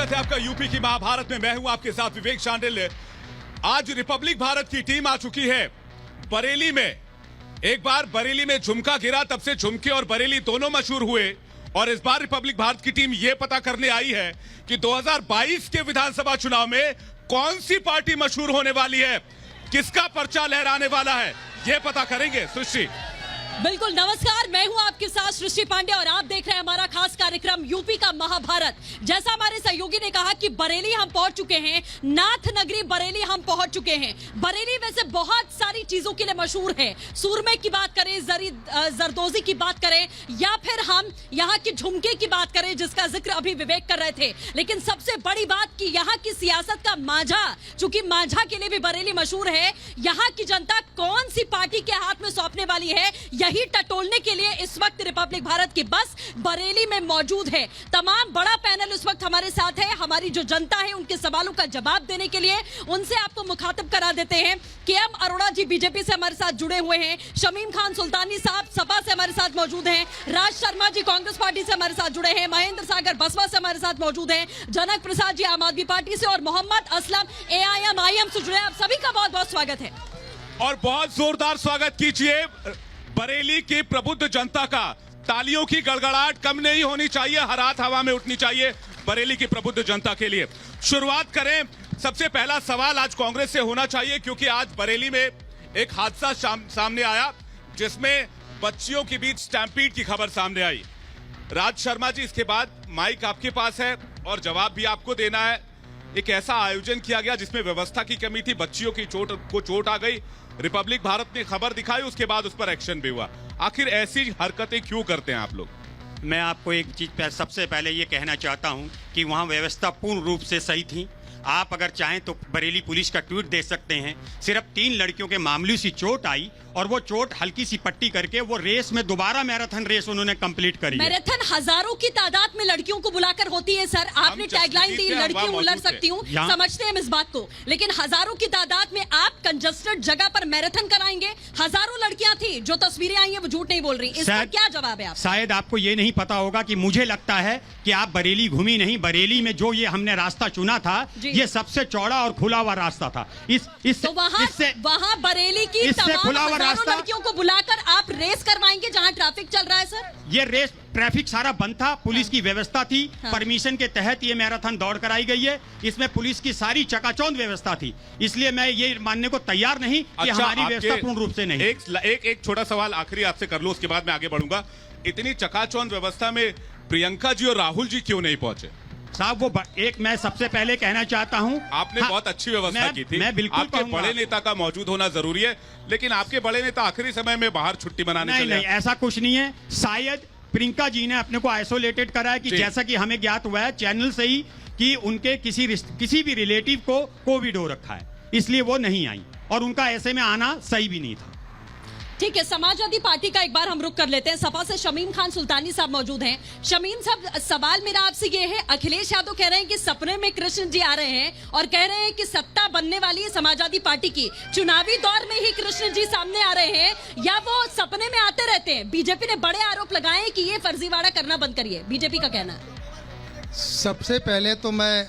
स्वागत है आपका यूपी की महाभारत में। मैं हूं आपके साथ विवेक शांडिल्य। आज रिपब्लिक भारत की टीम आ चुकी है बरेली में। एक बार बरेली में झुमका गिरा, तब से झुमके और बरेली दोनों मशहूर हुए। और इस बार रिपब्लिक भारत की टीम यह पता करने आई है कि 2022 के विधानसभा चुनाव में कौन सी पार्टी मशहूर होने वाली है, किसका पर्चा लहराने वाला है, यह पता करेंगे। सृष्टि बिल्कुल, नमस्कार, मैं हूं आपके साथ सृष्टि पांडे और आप देख रहे हैं हमारा खास कार्यक्रम यूपी का महाभारत। जैसा हमारे सहयोगी ने कहा कि बरेली हम पहुंच चुके हैं, नाथ नगरी बरेली हम पहुंच चुके हैं। बरेली वैसे बहुत सारी चीजों के लिए मशहूर है। सूरमे की बात करें, जरदोजी की बात करें, या फिर हम यहाँ की झुमके की बात करें जिसका जिक्र अभी विवेक कर रहे थे। लेकिन सबसे बड़ी बात कि यहाँ की सियासत का माझा, चूंकि माझा के लिए भी बरेली मशहूर है, यहाँ की जनता कौन सी पार्टी के हाथ में सौंपने वाली है, यही टटोलने के लिए इस वक्त रिपब्लिक भारत की बस बरेली में मौजूद है। तमाम बड़ा पैनल इस वक्त हमारे साथ है। हमारी जो जनता है उनके सवालों का जवाब देने के लिए उनसे आपको मुखातिब करा देते हैं। केएम अरोड़ा जी बीजेपी से हमारे साथ जुड़े हुए हैं, शमीम खान सुल्तानी साहब सपा से हमारे साथ मौजूद हैं, राज शर्मा जी कांग्रेस पार्टी से हमारे साथ जुड़े हैं, महेंद्र सागर बसपा से हमारे साथ मौजूद हैं, जनक प्रसाद जी आम आदमी पार्टी से और मोहम्मद असलम AIM से जुड़े। आप सभी का बहुत बहुत स्वागत है और बहुत जोरदार स्वागत कीजिए बरेली की प्रबुद्ध जनता का। तालियों की गड़गड़ाहट कम नहीं होनी चाहिए, हर हाथ हवा में उठनी चाहिए बरेली की प्रबुद्ध जनता के लिए। शुरुआत करें, सबसे पहला सवाल आज कांग्रेस से होना चाहिए क्योंकि आज बरेली में एक हादसा सामने आया जिसमें बच्चियों के बीच स्टैम्पीड की खबर सामने आई। राज शर्मा जी, इसके बाद माइक आपके पास है और जवाब भी आपको देना है। एक ऐसा आयोजन किया गया जिसमें व्यवस्था की कमी थी, बच्चियों की चोट आ गई, रिपब्लिक भारत ने खबर दिखाई, उसके बाद उस पर एक्शन भी हुआ। आखिर ऐसी हरकतें क्यों करते हैं आप लोग? मैं आपको एक चीज सबसे पहले ये कहना चाहता हूं कि वहां व्यवस्था पूर्ण रूप से सही थी। आप अगर चाहें तो बरेली पुलिस का ट्वीट देख सकते हैं। सिर्फ 3 लड़कियों के मामूली सी चोट आई और वो चोट हल्की सी पट्टी करके वो रेस में दोबारा मैराथन रेस उन्होंने कंप्लीट करी। मैराथन हजारों की तादाद में लड़कियों को बुलाकर होती है सर। आपने टैगलाइन दी लड़कियों को लड़ सकती हूँ, समझते हैं हम इस बात को, लेकिन हजारों की तादाद में आप कंजस्टेड जगह पर मैराथन कराएंगे। हजारों लड़कियां थी, जो तस्वीरें आई हैं वो झूठ नहीं बोल रही। इसका क्या जवाब है आप? शायद आपको ये नहीं पता होगा कि मुझे लगता है कि आप बरेली घूमी नहीं। बरेली में जो ये हमने रास्ता चुना था ये सबसे चौड़ा और खुला हुआ रास्ता था। वहाँ बरेली की तमाम लड़कियों को बुलाकर आप रेस करवाएंगे जहाँ ट्रैफिक चल रहा है सर? ये रेस ट्रैफिक सारा बंद था, पुलिस की व्यवस्था थी, परमिशन के तहत ये मैराथन दौड़ कराई गई है। इसमें पुलिस की सारी चकाचौंध व्यवस्था थी, इसलिए मैं ये मानने को तैयार नहीं कि हमारी व्यवस्था पूर्ण रूप से नहीं। एक छोटा सवाल आखिरी आपसे कर लूं, उसके बाद मैं आगे बढ़ूंगा। इतनी चकाचौंध व्यवस्था में प्रियंका जी और राहुल जी क्यों नहीं पहुंचे? साहब वो मैं सबसे पहले कहना चाहता हूं, आपने बहुत अच्छी व्यवस्था की थी। मैं बिल्कुल आपके बड़े नेता का मौजूद होना जरूरी है, लेकिन आपके बड़े नेता आखिरी समय में बाहर छुट्टी मनाने नहीं, ऐसा कुछ नहीं है। शायद प्रियंका जी ने अपने को आइसोलेटेड करा है कि जैसा कि हमें ज्ञात हुआ है चैनल से ही कि उनके किसी भी रिलेटिव को कोविड हो रखा है, इसलिए वो नहीं आई और उनका ऐसे में आना सही भी नहीं था। ठीक है, समाजवादी पार्टी का एक बार हम रुख कर लेते हैं। सपा से शमीम खान सुल्तानी साहब मौजूद हैं। शमीम साहब, सवाल मेरा आपसे ये है, अखिलेश यादव कह रहे हैं कि सपने में कृष्ण जी आ रहे हैं और कह रहे हैं कि सत्ता बनने वाली है समाजवादी पार्टी की, चुनावी दौर में ही कृष्ण जी सामने आ रहे हैं या वो सपने में आते रहते हैं? बीजेपी ने बड़े आरोप लगाए हैं कि ये फर्जीवाड़ा करना बंद करिए, बीजेपी का कहना है। सबसे पहले तो मैं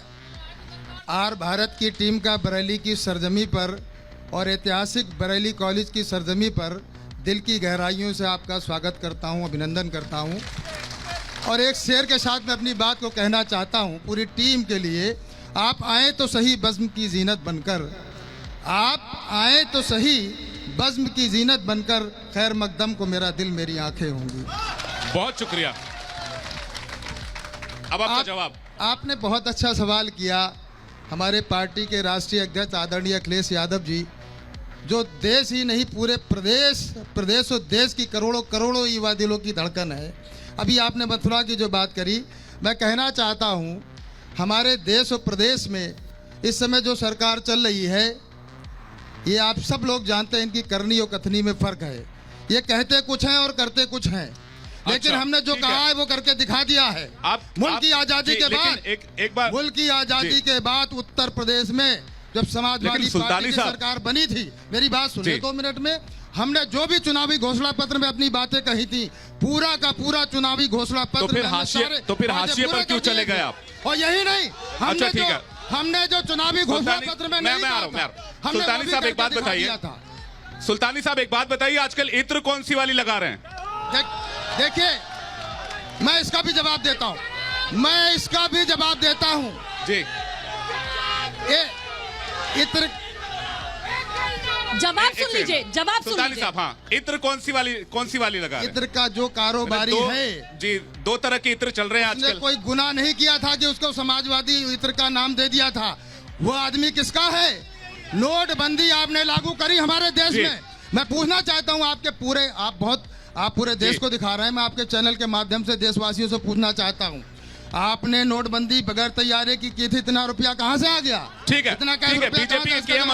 आर भारत की टीम का बरेली की सरजमी पर और ऐतिहासिक बरेली कॉलेज की सरजमी पर दिल की गहराइयों से आपका स्वागत करता हूं, अभिनंदन करता हूं। और एक शेर के साथ मैं अपनी बात को कहना चाहता हूं पूरी टीम के लिए। आप आए तो सही बज़्म की जीनत बनकर, आप आए तो सही बज़्म की जीनत बनकर, खैर मकदम को मेरा दिल मेरी आंखें होंगी। बहुत शुक्रिया। अब आपका जवाब। आपने बहुत अच्छा सवाल किया। हमारे पार्टी के राष्ट्रीय अध्यक्ष आदरणीय अखिलेश यादव जी, जो देश ही नहीं पूरे प्रदेश और देश की करोड़ों युवा दिलों की धड़कन है। अभी आपने मथुरा की जो बात करी, मैं कहना चाहता हूँ हमारे देश और प्रदेश में इस समय जो सरकार चल रही है, ये आप सब लोग जानते हैं, इनकी करनी और कथनी में फ़र्क है। ये कहते कुछ हैं और करते कुछ हैं, लेकिन हमने जो कहा है वो करके दिखा दिया है। मुल्क की आज़ादी के बाद मुल्क की आज़ादी के बाद उत्तर प्रदेश में जब समाजवादी पार्टी की सरकार बनी थी, मेरी बात सुनिए 2 मिनट में, हमने जो भी चुनावी घोषणा पत्र में अपनी बातें कही थी, पूरा का पूरा चुनावी घोषणा पत्र तो फिर में हमने हाशिए सारे तो फिर वादे हाशिए पूरे पर क्यों कर दिए चले गए थे। आप? और यही नहीं, अच्छा, ठीक है। हमने जो चुनावी घोषणा सुल्तानी- पत्र में मैं नहीं आ रहा कहा हूं, मैं आ था, रहा हूं। हमने सुल्तानी वो भी साहब, एक करके बात दिखा बताइए। दिया था। सुल्तानी साहब एक बात बताइए, आजकल इत्र कौन सी वाली लगा रहे हैं? देखिए, मैं इसका भी जवाब देता हूं, जी, इत्र जवाब सुन लीजिए, जवाब सुन सुल्तानी लीजिए। साहब, हाँ, इत्र कौन सी वाली लगा रहे हैं? इत्र का जो कारोबारी दो- है, जी, दो तरह के इत्र चल रहे हैं उसने आजकल। कोई गुनाह नहीं किया था कि उसको समाजवादी इत्र का नाम दे दिया था। वो आदमी किसका है? नोटबंदी आपने लागू करी हमारे देश जी। में। मैं पूछना चाहता हूं आप पूरे देश जी। को दिखा रहे हैं, मैं आपके चैनल के माध्यम से देशवासियों से पूछना चाहता हूं, आपने नोटबंदी बगैर तैयारी की थी, इतना रुपया कहां से आ गया? ठीक है, इतना ठीक है, बीजेपी के सीएम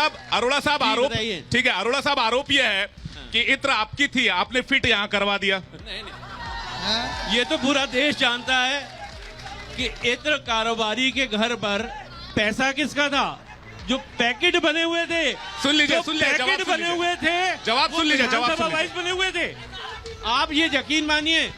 अरोड़ा साहब आरोप, बताइए। ठीक है, अरोड़ा साहब आरोप यह है कि इत्र आपकी थी, आपने फिट यहाँ करवा दिया। ये तो पूरा देश जानता है कि इत्र कारोबारी के घर पर पैसा किसका था। जो पैकेट बने हुए थे, सुन लीजिए, जो सुन लीजिए, जवाब पैकेट सुन बने लीजिए। हुए थे, जवाब वो सुन लीजिए, जवाब विधानसभा सुन लीजिए। वाइस बने हुए थे। आप ये यकीन मानिए,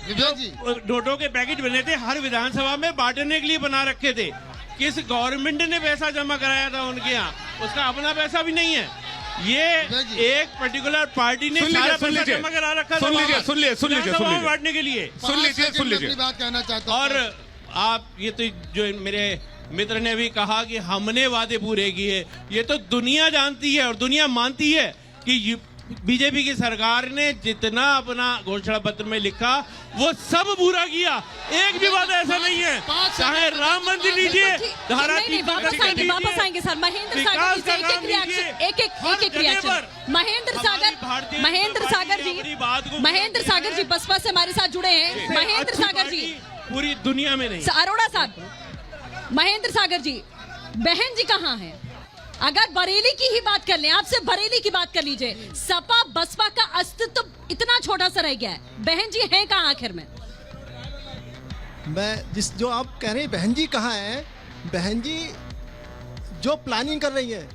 विवेक जी, नोटों के पैकेट बने थे, हर विधानसभा में बांटने के लिए बना रखे थे। किस गवर्नमेंट ने पैसा जमा कराया था उनके यहाँ? उसका अपना पैसा भी नहीं है। ये एक पर्टिकुलर पार्टी ने सुन लीजिए, सारा सुन पैसा लीजिए। जमा करा रखा था सुन लीजिए, बाहर, सुन लीजिए, सुन लीजिए, विधानसभा में सुन लीजिए। बांटने के लिए। सुन लीजिए, सुन लीजिए। अपनी बात कहना चाहता हूं। और आप ये तो जो मेरे मित्र ने भी कहा कि हमने वादे पूरे किए, ये तो दुनिया जानती है और दुनिया मानती है कि बीजेपी की सरकार ने जितना अपना घोषणा पत्र में लिखा वो सब पूरा किया। एक भी वादा ऐसा नहीं है, चाहे राम मंदिर लीजिए, धारा नहीं, वापस आएंगे सर। महेंद्र सागर जी से एक रिएक्शन, एक रिएक्शन। महेंद्र सागर जी बसपा से हमारे साथ जुड़े हैं। महेंद्र सागर जी, पूरी दुनिया में नहीं। अरोड़ा साहब, महेंद्र सागर जी, बहन जी कहाँ हैं? अगर बरेली की ही बात कर लें, आपसे बरेली की बात कर लीजिए, सपा बसपा का अस्तित्व इतना छोटा सा रह गया है, बहन जी हैं कहाँ आखिर में? जो आप कह रहे हैं बहन जी कहाँ है, बहन जी जो प्लानिंग कर रही है,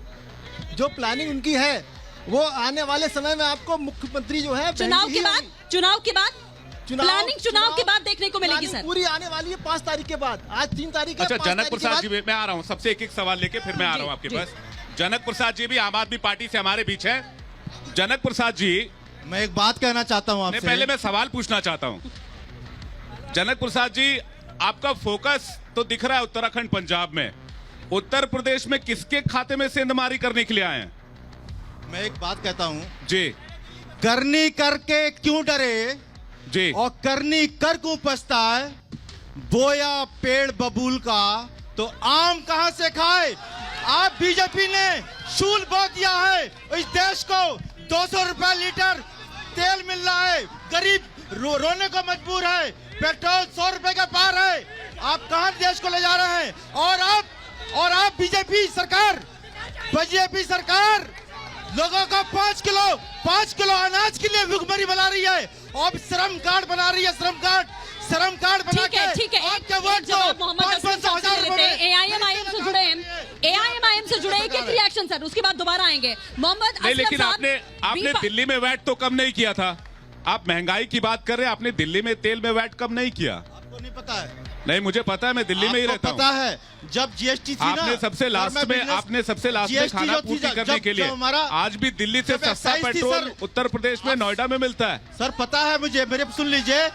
जो प्लानिंग उनकी है, वो आने वाले समय में आपको मुख्यमंत्री जो है चुनाव के बाद प्लानिंग चुनाव के बाद देखने को मिलेगी सर। पूरी आने वाली है 5 तारीख के बाद। आज 3 तारीख है। अच्छा, 5 जनक तारीख के प्रसाद बाद- जी, मैं आ रहा हूँ, सबसे एक एक सवाल लेके फिर मैं आ रहा हूँ आपके पास। जनक प्रसाद जी भी आम आदमी पार्टी से हमारे बीच है। जनक प्रसाद जी, मैं एक बात कहना चाहता हूं आपसे। पहले मैं सवाल पूछना चाहता हूँ। जनक प्रसाद जी, आपका फोकस तो दिख रहा है उत्तराखंड पंजाब में, उत्तर प्रदेश में किसके खाते में सेंधमारी करने के लिए आए हैं? मैं एक बात कहता हूं, जी करनी करके क्यों डरे जी, और करनी कर को पछताए, बोया पेड़ बबूल का तो आम कहां से खाए। आप बीजेपी ने शूल बो दिया है इस देश को। 200 रुपए लीटर तेल मिल रहा है, गरीब रोने को मजबूर है, पेट्रोल 100 रुपए का पार है। आप कहां देश को ले जा रहे हैं? और आप बीजेपी सरकार लोगों को 5 किलो अनाज के लिए भुखमरी बना रही है और श्रम कार्ड बना रही है। श्रम कार्ड बना के ठीक है, आपके वोट को मोहम्मद असलम साहब से ले लेते हैं। एआईएम से जुड़े हैं, एक रिएक्शन सर, उसके बाद दोबारा आएंगे। मोहम्मद नहीं, असलम लेकिन साहब, आपने दिल्ली में वैट तो कम नहीं किया था। आप महंगाई की बात कर रहे हैं, आपने दिल्ली में तेल में वैट कम नहीं किया। आपको नहीं पता है? नहीं, मुझे पता है, मैं दिल्ली में ही आपको रहता हूँ। पता है जब जीएसटी थी ना, आपने सबसे लास्ट में GST खाना जो थी, पूर्ति करने जब के लिए हमारा आज भी दिल्ली से जब सस्ता एक्साइज थी, पेट्रोल सर, उत्तर प्रदेश में नोएडा में मिलता है। सर पता है मुझे, मेरे सुन लीजिए,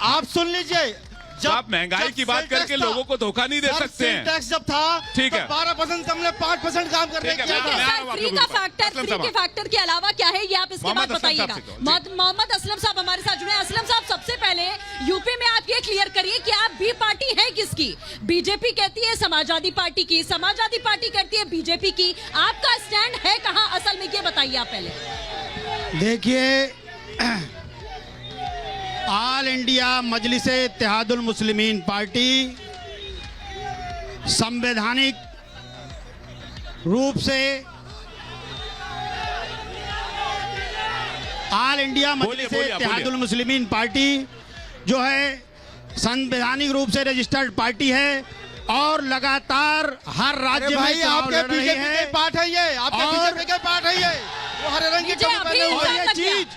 आप सुन लीजिए। तो आप महंगाई की बात करके लोगों को धोखा नहीं दे सकते हैं। टैक्स जब था ठीक है। 12% हमने 5% काम करने ठीक है, किया मैं था। आ रहा हूं आपके ऊपर। असलम फ्री के फैक्टर के अलावा क्या है ये आप इसके बाद मोहम्मद असलम साहब बताइएगा। से कहो, मोहम्मद असलम साहब हमारे साथ जुड़े हैं। असलम साहब, सबसे पहले यूपी में आप ये क्लियर करिए कि आप बी पार्टी है किसकी? बीजेपी कहती है समाजवादी पार्टी की, समाजवादी पार्टी कहती है बीजेपी की, आपका स्टैंड है कहां असल में, ये बताइए आप पहले। देखिए, ऑल इंडिया मजलिस इत्तेहादुल मुस्लिमीन पार्टी संवैधानिक रूप से ऑल इंडिया मजलिस बोलिए, इत्तेहादुल मुस्लिमीन पार्टी जो है संवैधानिक रूप से रजिस्टर्ड पार्टी है और लगातार हर राज्य में भाई चुनाव आपके लड़ रही बीजेपी के है। पार्ट है ये, आपके और- बीजेपी के पार्ट है ये, वो हरे रंग की मुझे टोपी अभी पहने हुए इंसान हैं। ये लग गया। चीज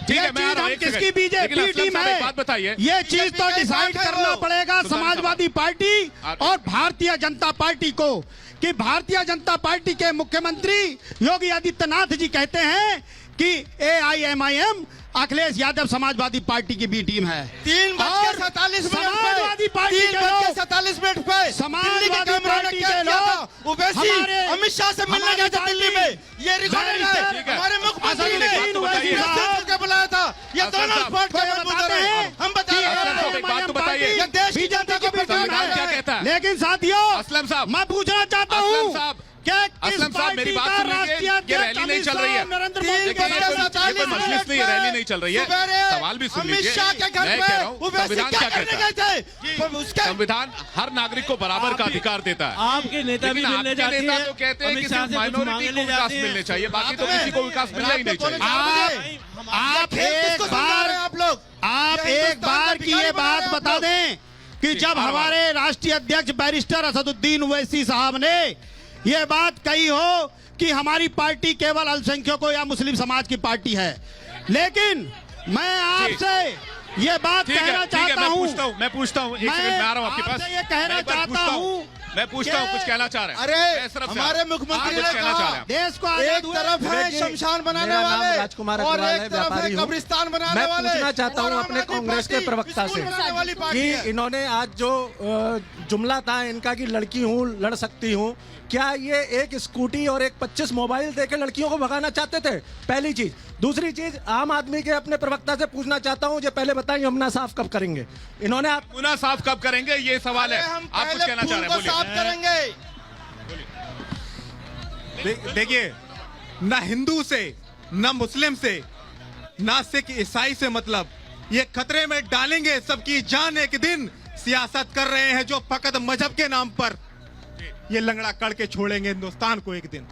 ठीक है, ये मैं आ चीज रहा हूं, हम एक किसकी सेकंड। लेकिन बीजेपी असलम टीम साहब, एक है बात बताइए। ये चीज बीजेपी तो का डिसाइड पार्ट है करना वो। पड़ेगा सुल्तान समाजवादी पार्टी और भारतीय जनता पार्टी को कि भारतीय जनता पार्टी के मुख्यमंत्री योगी आदित्यनाथ जी कहते हैं कि AIMIM अखिलेश यादव समाजवादी पार्टी की बी टीम है। 3:47 समाजवादी पार्टी के लोग 3:47 पे दिल्ली के समाजवादी कैमरा ने पार्टी क्या के किया था? लोग ओवैसी हमारे- अमित शाह से मिलने हमारी गए थे दिल्ली में, ये रिकॉर्डेड ठीक है। है। हमारे मुख्यमंत्री असल ने में एक बात तो बताइए। के बुलाया था। ये असलम दोनों साहब, स्पॉट तो ये बताते हैं हम बता रहे असलम साहब, हैं एक बात तो बताइए। ये देश की जनता को संविधान क्या कहता है? लेकिन साथियों असलम साहब, मैं पूछना चाहता असलम हूँ साहब, क्या किस असलम साहब, मेरी पार्टी बात का सुन लीजिए। राष्ट्रीय ये अध्यक्ष रैली नहीं अमित चल रही है। शाह नरेंद्र तीन मोदी लेकिन के ये बारे में कोई मजलिस नहीं है, रैली नहीं चल रही है। सवाल भी सुन अमित लीजिए। शाह के घर मैं पे कह रहा हूं, ओवैसी संविधान क्या क्या करने कहता गए है? थे? उसके संविधान हर नागरिक को बराबर का अधिकार देता है। आपके नेता भी लेकिन मिलने आपके जाते नेता हैं, तो कहते हैं कि अमित शाह सिर्फ से कुछ माइनॉरिटी मांगने को विकास जाते हैं। मिलने चाहिए, बाकी तो रात में- किसी को विकास मिलना ही नहीं रात में चाहिए। आप खेल एक किसको समझा बार रहे हैं आप लोग? आप ये एक हिंदुस्तान बार का की ये भिखारी बना बात रहे हैं आप बता लोग। दें कि जब बार-बार। हमारे राष्ट्रीय अध्यक्ष बैरिस्टर असदुद्दीन ओवैसी साहब ने ये बात कही हो कि हमारी पार्टी केवल अल्पसंख्यकों या मुस्लिम समाज की पार्टी है, लेकिन मैं आपसे ये बात ठीक है, कहना ठीक है, चाहता मैं हूँ पूछता हूँ, एक सेकंड में आ रहा हूँ आपके पास। आपसे ये कहना मैं एक बार चाहता पूछता हूँ मैं पूछता हूँ, कि- कुछ कहना चाह रहे हैं? अरे मैं सिर्फ हमारे मुख्यमंत्री कुछ ने कहना चाह रहे कहा हैं? देश को आजाद एक हुए तरफ है विवेक जी, शमशान बनाने मेरा नाम वाले राजकुमार और अग्रवाल एक है, तरफ है व्यापारी हूँ। कब्रिस्तान बनाने मैं वाले। पूछना चाहता और हूँ आम अपने आदमी कांग्रेस के पार्टी प्रवक्ता स्कूल से बनाने वाली पार्टी कि है। इन्होंने आज जो जुमला था इनका कि लड़की हूँ लड़ सकती हूँ, क्या ये एक स्कूटी और एक 25 मोबाइल देके लड़कियों को भगाना चाहते थे? पहली चीज। दूसरी चीज, आम आदमी के अपने प्रवक्ता से पूछना चाहता हूँ, जो पहले बताइए यमुना साफ कब करेंगे? इन्होंने आप पुनः साफ कब करेंगे, ये सवाल है। अरे हम आप कुछ पहले कहना चाह फूल रहे को हैं? साफ बोलिए। करेंगे। देखिए, ना हिंदू से ना मुस्लिम से ना सिख ईसाई से मतलब, ये खतरे में डालेंगे सबकी जान एक दिन। सियासत कर रहे हैं जो फकत मजहब के नाम पर, ये लंगड़ा करके छोड़ेंगे हिंदुस्तान को एक दिन।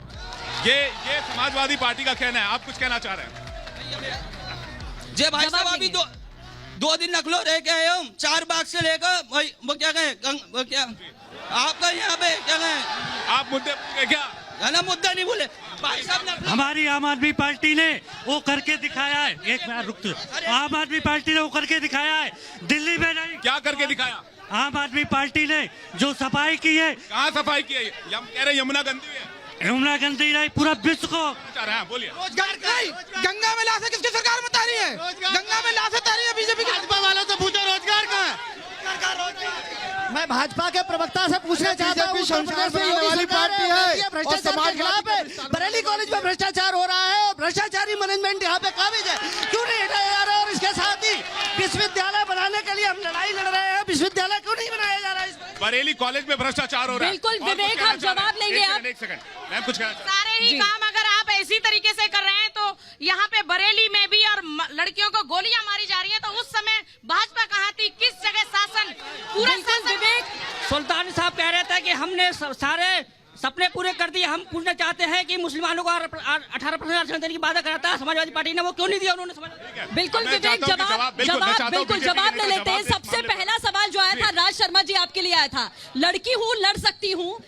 ये समाजवादी पार्टी का कहना है, आप कुछ कहना चाह रहे हैं? जे भाई जवाब साहब अभी देंगे। दो दिन नकलो रह के आए हम, 4 बाग से लेकर भाई वो क्या कहें वो क्या आपका यहाँ पे क्या कहें आप मुद्दे पूछे क्या? है ना, मुद्दा नहीं बोले भाई साहब नकलो। हमारी आम आदमी पार्टी ने वो करके दिखाया है। एक बार रुक, आम आदमी पार्टी ने वो करके दिखाया है, दिल्ली में नहीं। क्या करके दिखाया? आम आदमी पार्टी ने जो सफाई की है, कहाँ सफाई की है? कह रहे यमुना गंदी है, यमुना गंदी नहीं, पूरा विश्व को। चाह रहे हैं, बोलिए। रोजगार नहीं, गंगा में लाशें किसकी सरकार बता रही है? गंगा में लाशें बता रही है बीजेपी की। भाजपा वालों से पूछो रोजगार का है। मैं भाजपा के प्रवक्ता से पूछना चाहता हूँ, बीजेपी उत्तर प्रदेश में शमशान योगी वाली सरकार पार्टी है, है ये और भ्रष्टाचार के समाजवादी खिलाफ है। पार्टी। बरेली कॉलेज में भ्रष्टाचार हो रहा है और भ्रष्टाचारी मैनेजमेंट यहाँ पे काबिज है, क्यों नहीं हटाया जा रहा है? और इसके साथ ही विश्वविद्यालय बनाने के लिए हम लड़ाई लड़ रहे हैं, विश्वविद्यालय क्यों नहीं बनाया जा रहा है? बरेली कॉलेज में भ्रष्टाचार हो रहा है। बिल्कुल, और कुछ विवेक, कहना आप चाह रहे हैं? जवाब लेंगे एक आप? सेकंड, एक सेकंड, मैं कुछ कहना चाह रहा हूं। सारे ही जी। काम अगर आप इसी तरीके से कर रहे हैं तो यहाँ पे बरेली में भी और लड़कियों को गोलियां मारी जा रही हैं, तो उस समय भाजपा कहाँ थी? किस जगह शासन पूरा बिल्कुल शासन विवेक, सुल्तान साहब कह रहे थे कि हमने सारे सपने पूरे कर दिए। हम पूछना चाहते हैं कि मुसलमानों को 18% आरक्षण देने की वादा करा था समाजवादी पार्टी ने, वो क्यों नहीं दिया उन्होंने? बिल्कुल मैं विवेक, चाहता हूं कि जवाब बिल्कुल, मैं चाहता हूं बिल्कुल बीजेपी जवाब के ले नेता लेते हैं। जवाब सबसे दे। पहला सवाल जो आया था राज शर्मा जी आपके लिए आया था, लड़की हूँ लड़ सकती हूँ,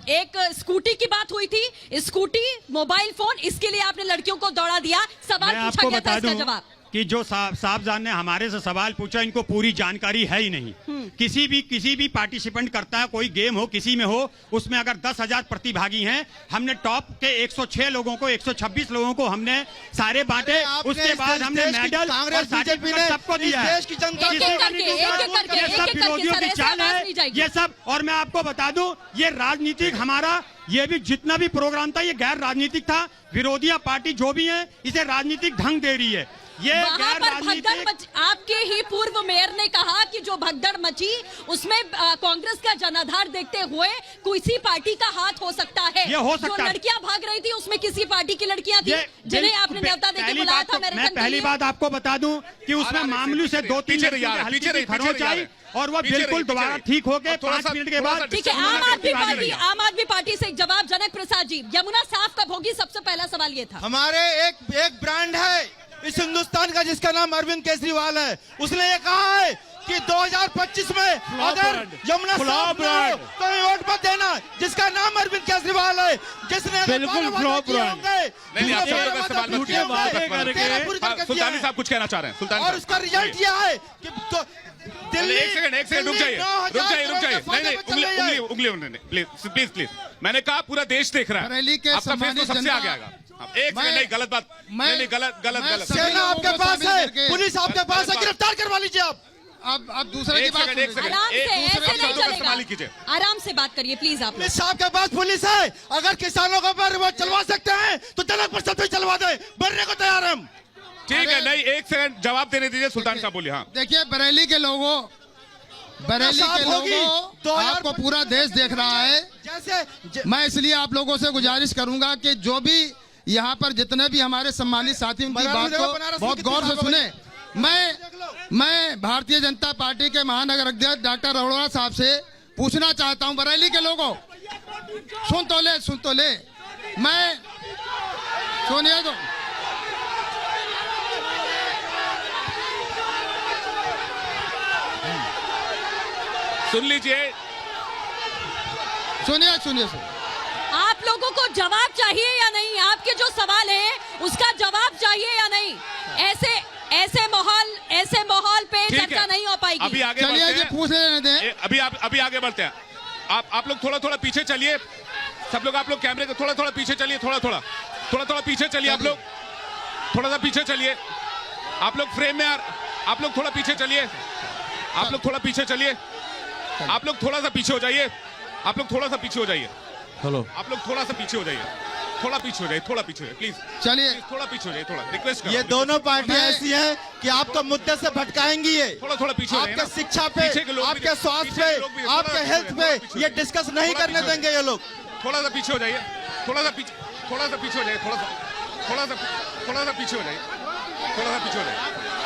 एक स्कूटी की बात हुई थी, स्कूटी मोबाइल फोन, इसके लिए आपने लड़कियों को दौड़ा दिया, सवाल मैं पूछा आपको गया था, बता इसका दूं जवाब कि जो साहबजान ने हमारे से सवाल पूछा, इनको पूरी जानकारी है ही नहीं। किसी भी पार्टिसिपेंट करता है, कोई गेम हो किसी में हो, उसमें अगर 10,000 प्रतिभागी हैं, हमने टॉप के 106 लोगों को 126 लोगों को हमने सारे बांटे, अरे आपने उसके इस बाद देश हमने की मेडल कांग्रेस और बीजेपी सर्टिफिकेट ने सबको दिया इस है। देश की जनता एक को एक करके, ये सब विरोधियों सर, की ऐसे चाल आवाज है नहीं जाएगी। ये सब। और मैं आपको बता दूं, ये राजनीतिक हमारा ये भी जितना भी प्रोग्राम था, ये गैर राजनीतिक था। विरोधी पार्टी जो भी है, इसे राजनीतिक ढंग दे रही है। ये वहां गैर पर भगदड़ राजनीतिक। आपके ही पूर्व मेयर ने कहा कि जो भगदड़ मची उसमें कांग्रेस का जनाधार देखते हुए किसी पार्टी का हाथ हो सकता है। ये हो सकता जो है। लड़कियां भाग रही थी उसमें किसी पार्टी की लड़कियां थी, जिन्हें आपने न्योता देके पहली बुलाया बात था तो- मैराथन मैं के पहली लिए। बात आपको बता दूं कि उसमें मामूली से 2-3 पीछे रहिए, पीछे रहिए, खरोंच आई और वो पीछे बिल्कुल रहिए, दोबारा पीछे ठीक हो गए और थोड़ा 5 सा- मिनट के थोड़ा सा बाद। ठीक है, डिस्टर्ब आम आदमी पार्टी से एक जवाब, जनक प्रसाद जी, यमुना साफ कब होगी? सबसे पहला सवाल ये था। हमारे एक ब्रांड है इस हिंदुस्तान का जिसका नाम अरविंद केजरीवाल है, उसने ये कहा है कि 2025 में अगर यमुना साफ ना हो तो हमें वोट मत देना, जिसका नाम अरविंद केजरीवाल है, जिसने बिल्कुल फ्लॉप ब्रांड। नहीं आप शब्दों का इस्तेमाल मत कीजिए। सुल्तानी साहब कुछ कहना चाह रहे हैं। सुल्तानी और उसका रिजल्ट यह है कि दिल्ली, एक सेकंड रुक जाइए। नहीं उंगली प्लीज। मैंने कहा पूरा देश देख रहा है, बरेली के आपका फेस तो सबसे आगे आएगा। एक सेकंड, नहीं गलत बात, नहीं गलत। सेना आपके पास है, पुलिस आपके पास है, गिरफ्तार करवा लीजिए आप। अब दूसरे की बात एक सेकंड, आराम से, ऐसे नहीं शब्दों का इस्तेमाल चलेगा। कीजिए। आराम से बात करिए प्लीज आप लोग। पुलिस आपके पास पुलिस है, अगर किसानों को पर वो चलवा सकते हैं तो जनक परिषद पे चलवा दे, बनने को तैयार है हम। ठीक है, नहीं एक सेकंड जवाब देने दीजिए। सुल्तान साहब बोलिए। हाँ देखिए, बरेली के लोगों, आपको पूरा देश देख रहा है। जैसे मैं इसलिए आप लोगों से गुजारिश करूंगा कि जो भी यहाँ पर जितने भी हमारे सम्मानित साथी उनकी बात को बहुत गौर से सुने। मैं भारतीय जनता पार्टी के महानगर अध्यक्ष डॉक्टर अरोड़ा साहब से पूछना चाहता हूं, बरेली के लोगों, सुन तो ले, मैं सुनिए तो, सुन लीजिए, सुनिए। आप लोगों को जवाब चाहिए या नहीं? आपके जो सवाल है उसका जवाब चाहिए या नहीं? ऐसे माहौल पे चर्चा नहीं हो पाएगी। अभी आगे चलिए, ये पूछ लेने दें। अभी आगे बढ़ते हैं। आप लोग थोड़ा पीछे चलिए। सब लोग, आप लोग कैमरे को थोड़ा पीछे चलिए। थोड़ा पीछे चलिए। आप लोग थोड़ा सा पीछे चलिए। आप लोग फ्रेम में आप लोग थोड़ा पीछे चलिए। आप लोग थोड़ा पीछे चलिए। आप लोग थोड़ा सा पीछे हो जाइए। आप लोग थोड़ा सा पीछे हो जाइए। हेलो, आप लोग थोड़ा सा पीछे हो जाइए। थोड़ा पीछे हो जाइए प्लीज। चलिए, थोड़ा पीछे हो जाइए, थोड़ा रिक्वेस्ट। ये दोनों पार्टियां ऐसी हैं कि आपको मुद्दे से भटकाएंगी। ये थोड़ा पीछे हो जाइए आपके ना। शिक्षा पे, पीछे के लोग भी- आपके स्वास्थ्य पीछे के लोग भी- पे, आपके हेल्थ पे ये डिस्कस नहीं करने देंगे ये लोग। थोड़ा सा पीछे हो जाइए। थोड़ा सा पीछे हो जाइए। थोड़ा सा पीछे हो जाइए।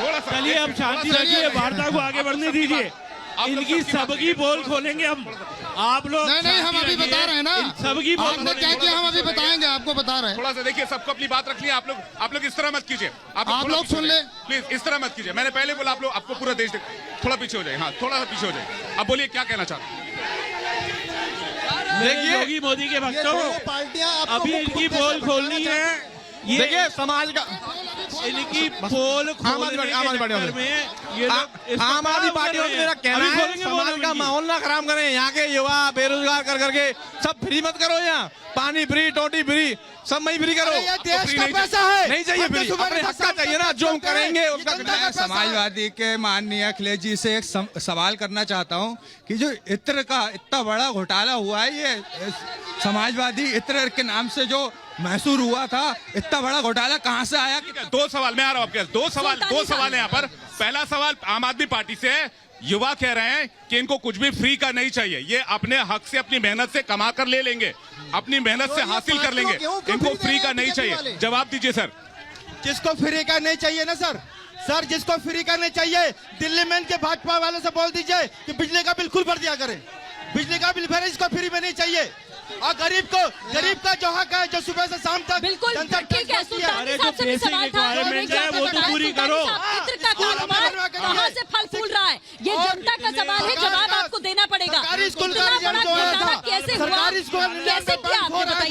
थोड़ा सा। चलिए अब शांति रखिए, वार्ता को आगे बढ़ने दीजिए। इनकी सबकी पोल खोलेंगे हम। आप लोग नहीं, हम अभी बता रहे हैं ना। सबकी पोल आपने क्या किया, हम अभी बताएंगे, आपको बता रहे हैं। थोड़ा सा देखिए, सबको अपनी बात रखनी है। आप लोग इस तरह मत कीजिए। आप थोड़ा लोग पीछे सुन हो जाइए। ले। प्लीज इस तरह मत कीजिए। मैंने पहले बोला आप लोग, आपको पूरा देश देख। थोड़ा पीछे हो जाए। हाँ, थोड़ा सा पीछे हो जाए। अब बोलिए क्या कहना चाहते हैं। देखिए योगी मोदी के भक्तों, अभी इनकी पोल खोलनी है। देखिए समाज का, इनकी पोल खोलने के चक्कर में ये लोग आम आदमी पार्टी को मेरा कहना है समाज का माहौल ना खराब करें। यहाँ के युवा बेरोजगार कर करके सब फ्री मत करो। यहाँ पानी फ्री, टोटी फ्री, सब नहीं फ्री करो। ये देश का पैसा है, नहीं चाहिए फ्री, अपने हक का चाहिए ना, जो हम करेंगे उसका। मैं समाजवादी के माननीय अखिलेश जी से एक सवाल करना चाहता हूं कि जो इत्र का इतना बड़ा घोटाला हुआ है, ये समाजवादी इत्र के नाम से जो महसूर हुआ था, इतना बड़ा घोटाला कहां से आया? दो सवाल, मैं आ रहा हूं आपके दो सवाल है यहाँ पर। पहला सवाल आम आदमी पार्टी से है। युवा कह रहे हैं कि इनको कुछ भी फ्री का नहीं चाहिए, ये अपने हक से, अपनी मेहनत से कमा कर ले लेंगे, अपनी मेहनत से हासिल कर लेंगे, इनको फ्री का नहीं चाहिए। जवाब दीजिए सर। जिसको फ्री का नहीं चाहिए ना सर, जिसको फ्री का नहीं चाहिए, दिल्ली में इनके भाजपा वालों से बोल दीजिए कि बिजली का बिल खुद भर दिया करें। बिजली का बिल भरे, इसको फ्री में नहीं चाहिए। और गरीब का जो हक है, जो सुबह से शाम तक बिल्कुल ठीक है। सुल्तानी साहब से भी सवाल था, रिक्वायरमेंट है वो तो पूरी करो। इत्र का कारोबार कहाँ से फल फूल रहा है, ये जनता का सवाल है, जवाब आपको देना पड़ेगा। सरकारी स्कूल का इतना रिजल्ट बड़ा जो आया घोटाला था, कैसे हुआ, सरकारी स्कूल कैसे किया आपने बताइए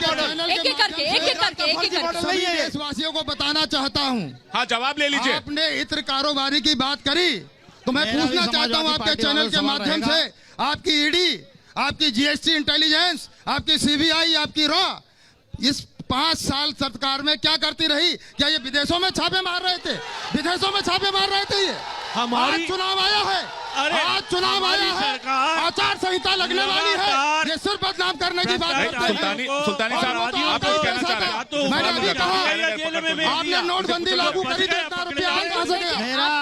जरा। एक एक करके देशवासियों को बताना चाहता हूँ। हाँ, जवाब ले लीजिए। आपने इत्र कारोबारी की बात करी तो मैं पूछना चाहता हूँ आपके चैनल के माध्यम से, आपकी ईडी, आपकी जीएसटी इंटेलिजेंस, आपकी सीबीआई, आपकी रॉ, इस 5 साल सरकार में क्या करती रही? क्या ये विदेशों में छापे मार रहे थे? ये हमारी चुनाव आया है, आज चुनाव आया है, आचार संहिता लगने वाली है, ये सिर्फ बदनाम करने की बात करते हैं। सुल्तानी साहब, आप कुछ कहना चाह रहे हैं? मैंने अभी कहा, आपने नोटबंदी लागू करी तो इतना रुपया कहाँ से गया?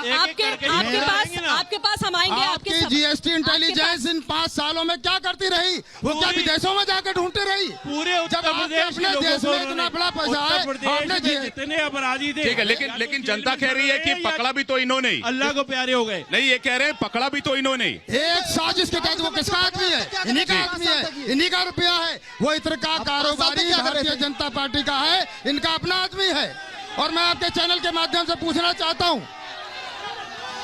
आपके पास हम आएंगे। आपकी जीएसटी इंटेलिजेंस इन 5 सालों में क्या करती रही? वो क्या विदेशों में जाकर ढूंढती रही? पूरे उत्तर प्रदेश अपने देश में इतना बड़ा पैसा है, आपने जितने अपराधी थे। ठीक है, लेकिन जनता कह रही है कि पकड़ा भी तो इन्होंने ही। अल्लाह को प्यारे हो गए। नहीं, ये कह रहे हैं पकड़ा भी तो इन्होंने ही। एक साजिश के तहत। वो किसका आदमी है? इन्हीं का आदमी है, इन्हीं का रुपया है। वो इत्र का कारोबारी भारतीय जनता पार्टी का है, इनका अपना आदमी है। और मैं आपके चैनल के माध्यम से पूछना चाहता हूं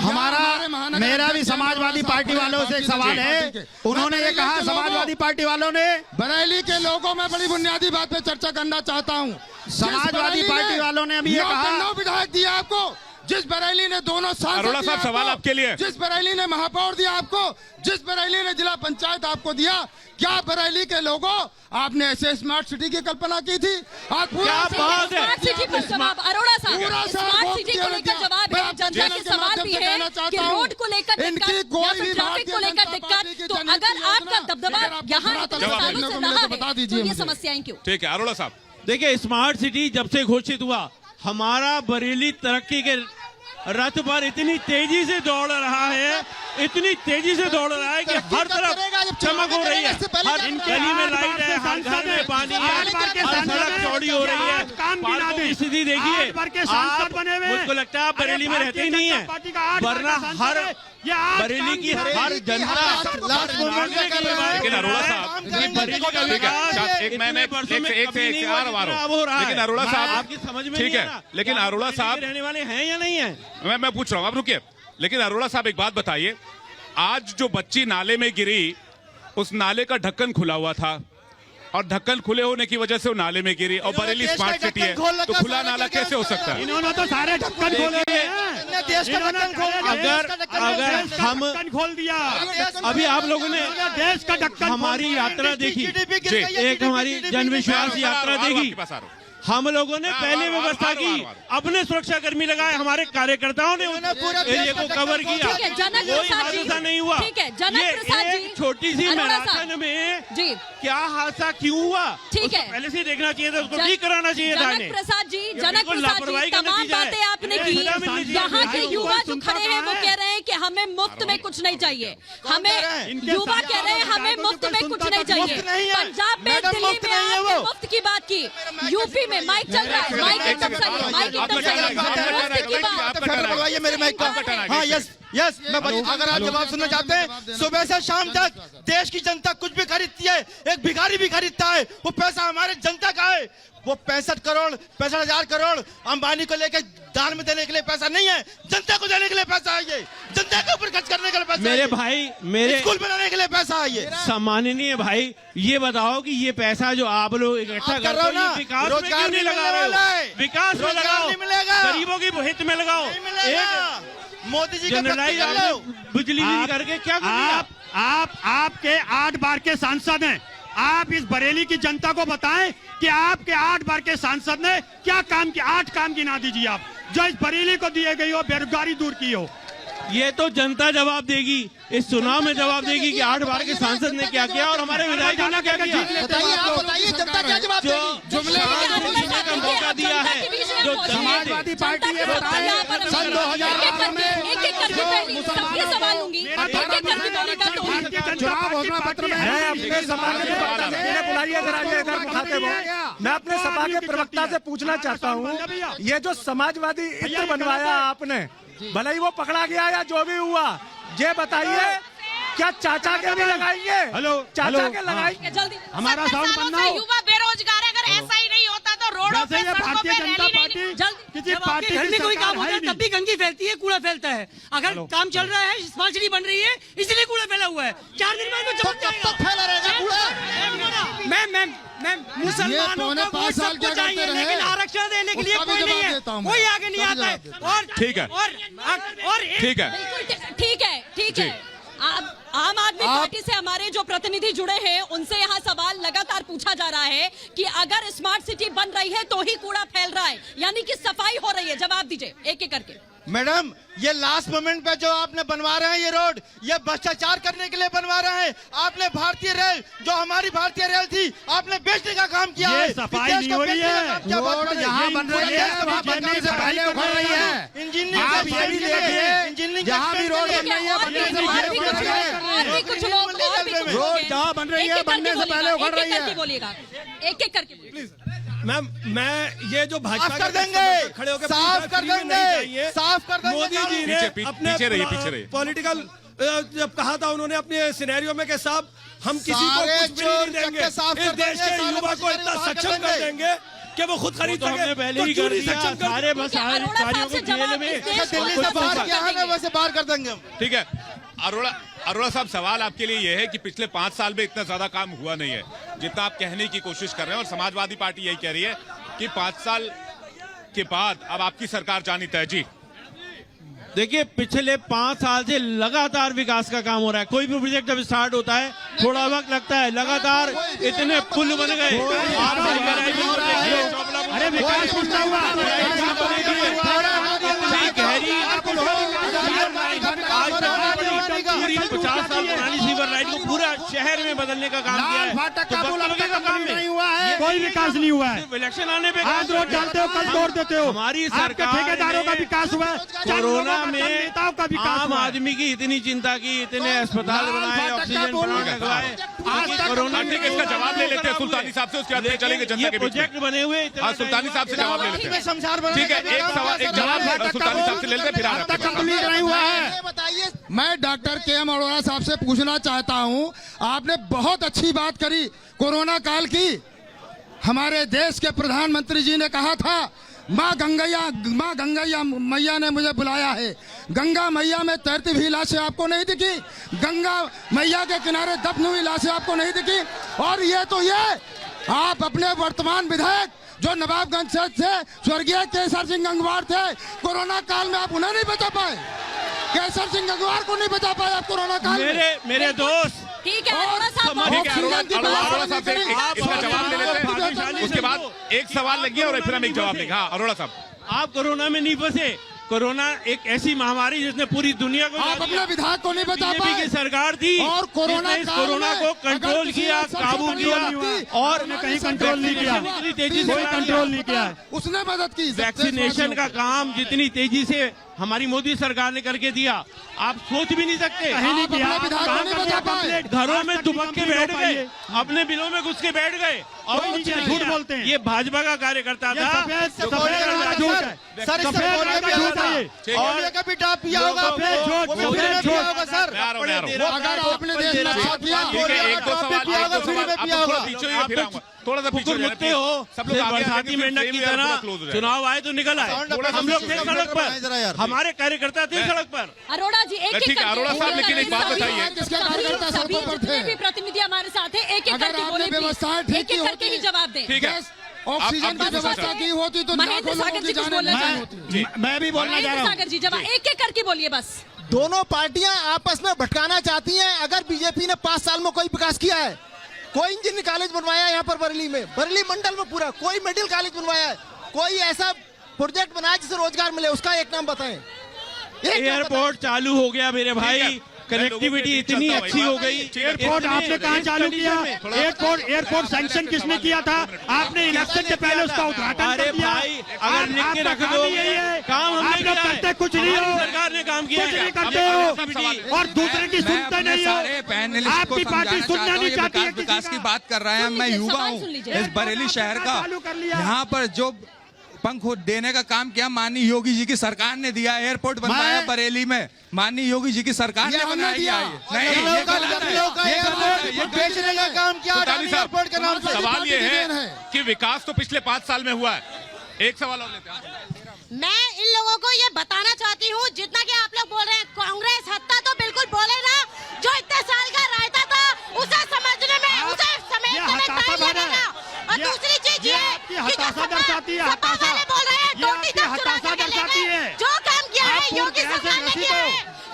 हमारा मेरा भी समाजवादी पार्टी वालों से एक सवाल है। उन्होंने ये कहा, समाजवादी पार्टी वालों ने, बरेली के लोगों में बड़ी बुनियादी बात पे चर्चा करना चाहता हूँ। समाजवादी पार्टी वालों ने अभी ये कहा, 9 विधायक दिया आपको, जिस बरेली ने दोनों सांसद अरोड़ा साहब, दिया सवाल आपको, आपके लिए। जिस बरेली ने महापौर दिया आपको, जिस बरेली ने जिला पंचायत आपको दिया, क्या बरेली के लोगों आपने ऐसे स्मार्ट सिटी की कल्पना की थी? आज पूरा स्मार्ट सिटी पर जवाब अरोड़ा साहब, स्मार्ट सिटी को लेकर जवाब है। जनता के सवाल भी है कि रोड को लेकर दिक्कत या फिर ट्रैफिक को लेकर दिक्कत, तो अगर आपका दबदबा यहाँ इतने सालों से रहा है तो ये समस्याएं क्यों? ठीक है अरोड़ा साहब। देखिए, स्मार्ट सिटी जब से घोषित हुआ, हमारा बरेली तरक्की के रथ पर इतनी तेजी से दौड़ रहा है, इतनी तेजी से दौड़ रहा है कि हर तरफ चमक हो रही है, हर गली में लाइट है, हर घर में पानी है, हर सड़क चौड़ी हो रही है। पार्कों की स्थिति देखिए, आप मुझको लगता है आप बरेली में रहते ही नहीं है, वरना हर बरेली की हर जनता, लेकिन अरोड़ा साहब, लेकिन अरोड़ा साहब आपकी समझ में ठीक है, लेकिन अरोड़ा साहब रहने वाले हैं या नहीं है? मैं पूछ रहा हूँ, आप रुकिए। लेकिन अरोड़ा साहब एक बात बताइए, आज जो बच्ची नाले में गिरी, उस नाले का ढक्कन खुला हुआ था और ढक्कन खुले होने की वजह से वो नाले में गिरी, और बरेली स्मार्ट सिटी है तो खुला नाला कैसे हो सकता है? इन्होंने तो सारे ढक्कन खोले हैं। अगर हम खोल दिया, अभी आप लोगों ने देश का ढक्कन, हमारी यात्रा देखी, एक हमारी जन विश्वास यात्रा देखी, हम लोगों ने पहले व्यवस्था की, अपने सुरक्षा कर्मी लगाए, हमारे कार्यकर्ताओं ने एरिया को कवर किया, कोई हादसा नहीं हुआ। ये एक छोटी सी मैराथन में क्या हादसा क्यों हुआ, ठीक है, पहले से देखना चाहिए था, उसको ठीक कराना चाहिए था। जनक प्रसाद जी, तमाम बातें आपने की। यहाँ के युवा जो खड़े हैं वो कह रहे हैं कि हमें मुफ्त में कुछ नहीं चाहिए, हमें युवा कह रहे हैं हमें मुफ्त में कुछ नहीं चाहिए। पंजाब में, दिल्ली में आपने मुफ्त की बात की, यूपी में माइक चल रहा है, माइक एकदम सही है, माइक एकदम सही है, मुफ्त की बात। मेरे माइक का, हाँ यस मैं अगर आप जवाब सुनना चाहते हैं, सुबह से शाम तक देश की जनता कुछ भी खरीदती है, एक भिखारी भी खरीदता है, वो पैसा हमारे जनता का है। वो 65,000 करोड़ अंबानी को लेकर दान में देने के लिए पैसा नहीं है, जनता को देने के लिए पैसा है, ये जनता के ऊपर खर्च करने के लिए पैसा, मेरे भाई, मेरे स्कूल बनाने के लिए पैसा है। ये सम्माननीय भाई, ये बताओ कि ये पैसा जो आप लोग इकट्ठा कर रहे हो, विकास में क्यों नहीं लगा रहे हो? विकास में लगाओ, गरीबों की हित में लगाओ। मोदी जी जनरलाइज बिजली बिल करके क्या कर आपके 8 बार के सांसद हैं, आप इस बरेली की जनता को बताएं कि आपके 8 बार के सांसद ने क्या काम किया। 8 काम गिना दीजिए आप जो इस बरेली को दिए गई हो, बेरोजगारी दूर की हो। ये तो जनता जवाब देगी, इस चुनाव में जवाब देगी कि 8 बार के सांसद ने क्या किया और हमारे विधायकों ने क्या किया। बताइए जनता क्या जवाब देगी? का मौका दिया है जो समाजवादी पार्टी ये बताए सन 2012 में सवाल लूंगी, चुनाव घोषणा पत्र में मैं अपने सपा के प्रवक्ता से बुलाइए जरा, ये इधर मुखातिब हो। मैं अपने सपा के प्रवक्ता से पूछना चाहता हूँ, ये जो समाजवादी इत्र बनवाया आपने, भले ही वो पकड़ा गया या जो भी हुआ, ये बताइए क्या चाचा के भी लगाएंगे? हेलो, चाचा के लगाएंगे जल्दी। हमारा साउंड बनना हो। युवा बेरोजगार है, अगर ऐसा ही नहीं होता तो रोडों पे, सड़कों पे रैली नहीं। किसी पार्टी घर में कोई काम होता है तब भी गंदगी फैलती है, कूड़ा फैलता है। अगर काम चल रहा है, स्मार्ट सिटी बन रही है, इसलिए कूड़ा फैला हुआ है। 4 दिन बाद कब तक फैला रहेगा कूड़ा? मैं मुसलमानों को वोट सबको चाहिए, लेकिन आरक्षण देने के लिए कोई नहीं है, कोई आगे नहीं आता है। और ठीक है, और ठीक है, ठीक है। आम आदमी पार्टी से हमारे जो प्रतिनिधि जुड़े हैं, उनसे यहाँ सवाल लगातार पूछा जा रहा है कि अगर स्मार्ट सिटी बन रही है तो ही कूड़ा फैल रहा है, यानी कि सफाई हो रही है। जवाब दीजिए एक एक करके। मैडम, ये लास्ट मोमेंट पे जो आपने बनवा रहे हैं ये रोड, ये भ्रष्टाचार करने के लिए बनवा रहे हैं। आपने भारतीय रेल, जो हमारी भारतीय रेल थी, आपने बेचने का काम किया है। सफाई नहीं हो रही है, रोड जहाँ बन रही है वहाँ बनने से पहले उखड़ रही है। आप ये भी देखिए, जहाँ भी रोड बन रही है बनने से पहले उखड़ रही है। कुछ लोग रोड जहाँ बन रही है बनने से पहले उखड़ रही है। बोलिएगा एक एक करके प्लीज। मैम, मैं ये जो भाजपा कर देंगे, खड़े होकर साफ कर देंगे, साफ कर देंगे। मोदी जी ने अपने पॉलिटिकल जब कहा था, उन्होंने अपने सिनेरियो में के साहब हम किसी को कुछ भी नहीं देंगे, इस देश के युवा को इतना सक्षम कर देंगे कि वो खुद खरीद तो हमने सके, पहले तो ही क्यों कर नहीं दिया। सक्षम कर सारे ठीक है, अरोड़ा सारियों साहब को से जेल जवाब में इस देश दिल्ली को से बाहर खुद किया है ना, वैसे बाहर कर देंगे हम। ठीक है, अरोड़ा साहब, सवाल आपके लिए यह है कि पिछले 5 साल में इतना ज्यादा काम हुआ नहीं है जितना आप कहने की कोशिश कर रहे हैं, और समाजवादी पार्टी यही कह रही है कि 5 साल के बाद अब आपकी सरकार जानी तय। जी देखिए, पिछले 5 साल से लगातार विकास का काम हो रहा है। कोई भी प्रोजेक्ट जब स्टार्ट होता है थोड़ा वक्त लगता है, लगातार इतने पुल बन गए। अरे विकास कुछ नहीं हुआ। पूरी 50 साल पुरानी सीवर लाइन को पूरा शहर में बदलने का काम किया है। तो वक्त का काम नहीं हुआ है, कोई विकास नहीं हुआ है। सिर्फ इलेक्शन आने पे आज रोड डालते हो, कल तोड़ देते हो। हमारी आपके सरकार ठेकेदारों का विकास हुआ है, कोरोना में नेताओं का विकास आम हुआ है। आदमी की इतनी चिंता की, इतने अस्पताल बनाए, ऑक्सीजन प्लांट लगवाए। कोरोना ठीक है, इसका जवाब ले लेते हैं सुल्तानी साहब से, उसके बाद फिर चलेंगे जनता ये के बीच में। प्रोजेक्ट बने हुए इतना हाँ, सुल्तानी साहब से जवाब ले लेते हैं। शमशार ठीक है, एक जवाब सुल्तानी साहब से ले लेते हैं, फिर आप कंप्लीट नहीं हुआ है। मैं डॉक्टर के एम अरोड़ा साहब से पूछना चाहता हूं, आपने बहुत अच्छी बात करी कोरोना काल की। हमारे देश के प्रधानमंत्री जी ने कहा था, माँ गंगैया मैया ने मुझे बुलाया है। गंगा मैया में तैरती हुई लाशें आपको नहीं दिखी, गंगा मैया के किनारे दफन हुई लाशें आपको नहीं दिखी। और ये आप अपने वर्तमान विधायक जो नवाबगंज से थे, स्वर्गीय केसर सिंह गंगवार थे, कोरोना काल में आप उन्हें नहीं बचा पाए। केसर सिंह गंगवार को नहीं बचा पाए आप कोरोना काल में। मेरे दोस्त, ठीक है, अरोड़ा साहब, ठीक है, अरोड़ा साहब से इसका जवाब ले लेते हैं, उसके बाद एक सवाल लेंगे और फिर हम एक जवाब लेंगे। हाँ, अरोड़ा साहब, आप कोरोना में नहीं फंसे। कोरोना एक ऐसी महामारी जिसने पूरी दुनिया को आप अपने विधायक को नहीं बचा बीजेपी पाए। की सरकार थी और कोरोना जिसने इस कोरोना को कंट्रोल किया, काबू किया, और कहीं कंट्रोल नहीं किया, इतनी तेजी से कोई कंट्रोल नहीं किया है। उसने मदद की। वैक्सीनेशन का काम जितनी तेजी से हमारी मोदी सरकार ने करके दिया, आप सोच भी नहीं सकते। कहीं नहीं किया। घरों में दुबक के बैठ गए, अपने बिलों में घुस के बैठ गए और कुछ नहीं झूठ किया। बोलते हैं। ये भाजपा का कार्यकर्ता था। और का भी डाब पिया होगा, सर। अगर आपने देश में साथ दिया, ठीक है, एक दो सवाल, थोड़ा सा पीछे मुक्ते हो, सब लोग आगे बरसाती मेंढक की तरह चुनाव आए तो निकल आए। हम लोग थे सड़क पर, हमारे कार्यकर्ता थे सड़क पर। अरोड़ा जी, एक ठीक है, अरोड़ा साहब, लेकिन एक बात बताइए, किसके कार्यकर्ता सड़कों पर थे? जितने भी प्रतिनिधि हमारे साथ हैं, एक एक अगर करके आपने बोले, व्यवस्थाएं प्लीज। ठीक एक की एक करके होती, ही जवाब दें। ठीक है, ऑक्सीजन की व्यवस्था की होती तो महेंद्र लाखों सागर लोगों जी की कुछ जानें बोलना नहीं चाहें? होती। मैं भी बोलना चाह रहा हूँ। सागर जी, जवाब एक एक करके बोलिए बस। दोनों पार्टियां आपस में भटकाना चाहती हैं। अगर बीजेपी ने 5 साल में कोई विकास किया है, कोई इंजीनियरिंग कॉलेज बनवाया है यहाँ पर बरेली में, बरेली मंडल में पूरा, कोई मेडिकल कॉलेज बनवाया है, कोई ऐसा प्रोजेक्ट बनाया जिससे रोजगार मिले, उसका एक नाम बताएं। एयरपोर्ट चालू हो गया मेरे भाई, कनेक्टिविटी इतनी अच्छी हो गई। एयरपोर्ट आपने कहाँ चालू किया? एयरपोर्ट सैंक्शन किसने किया था? आपने इलेक्शन से पहले उसका उद्घाटन अरे कर दिया। भाई, अगर लिख के रख दो, काम हमने आप लोग किया है। करते कुछ नहीं हो, सरकार ने काम किया कुछ है। नहीं करते हो और दूसरे की सुनते नहीं हो। आपकी पार्टी सुनना नहीं चाहती है विकास की बात कर रहे हैं। मैं युवा हूँ इस बरेली शहर का। यहाँ पर जो पंख देने का काम किया माननीय योगी जी की सरकार ने दिया। एयरपोर्ट बनवाया बरेली में, माननीय योगी जी की सरकार ने बनाया। नहीं, ये गलत है। ये बेचने का काम किया एयरपोर्ट के नाम से। सवाल ये है कि विकास तो पिछले 5 साल में हुआ है। एक सवाल और लेते हैं। मैं इन लोगों को ये बताना चाहती हूँ, जितना कि आप लोग बोल रहे हैं कांग्रेस हत्ता, तो बिल्कुल बोले ना। जो इतने साल का रायता था, उसे समझने में, उसे समेटने में टाइम लगेगा। और दूसरी चीज ये कि जो सपा वाले बोल रहे हैं, टोटी तक चुरा के ले गए। जो काम किया है योगी सरकार ने किया है,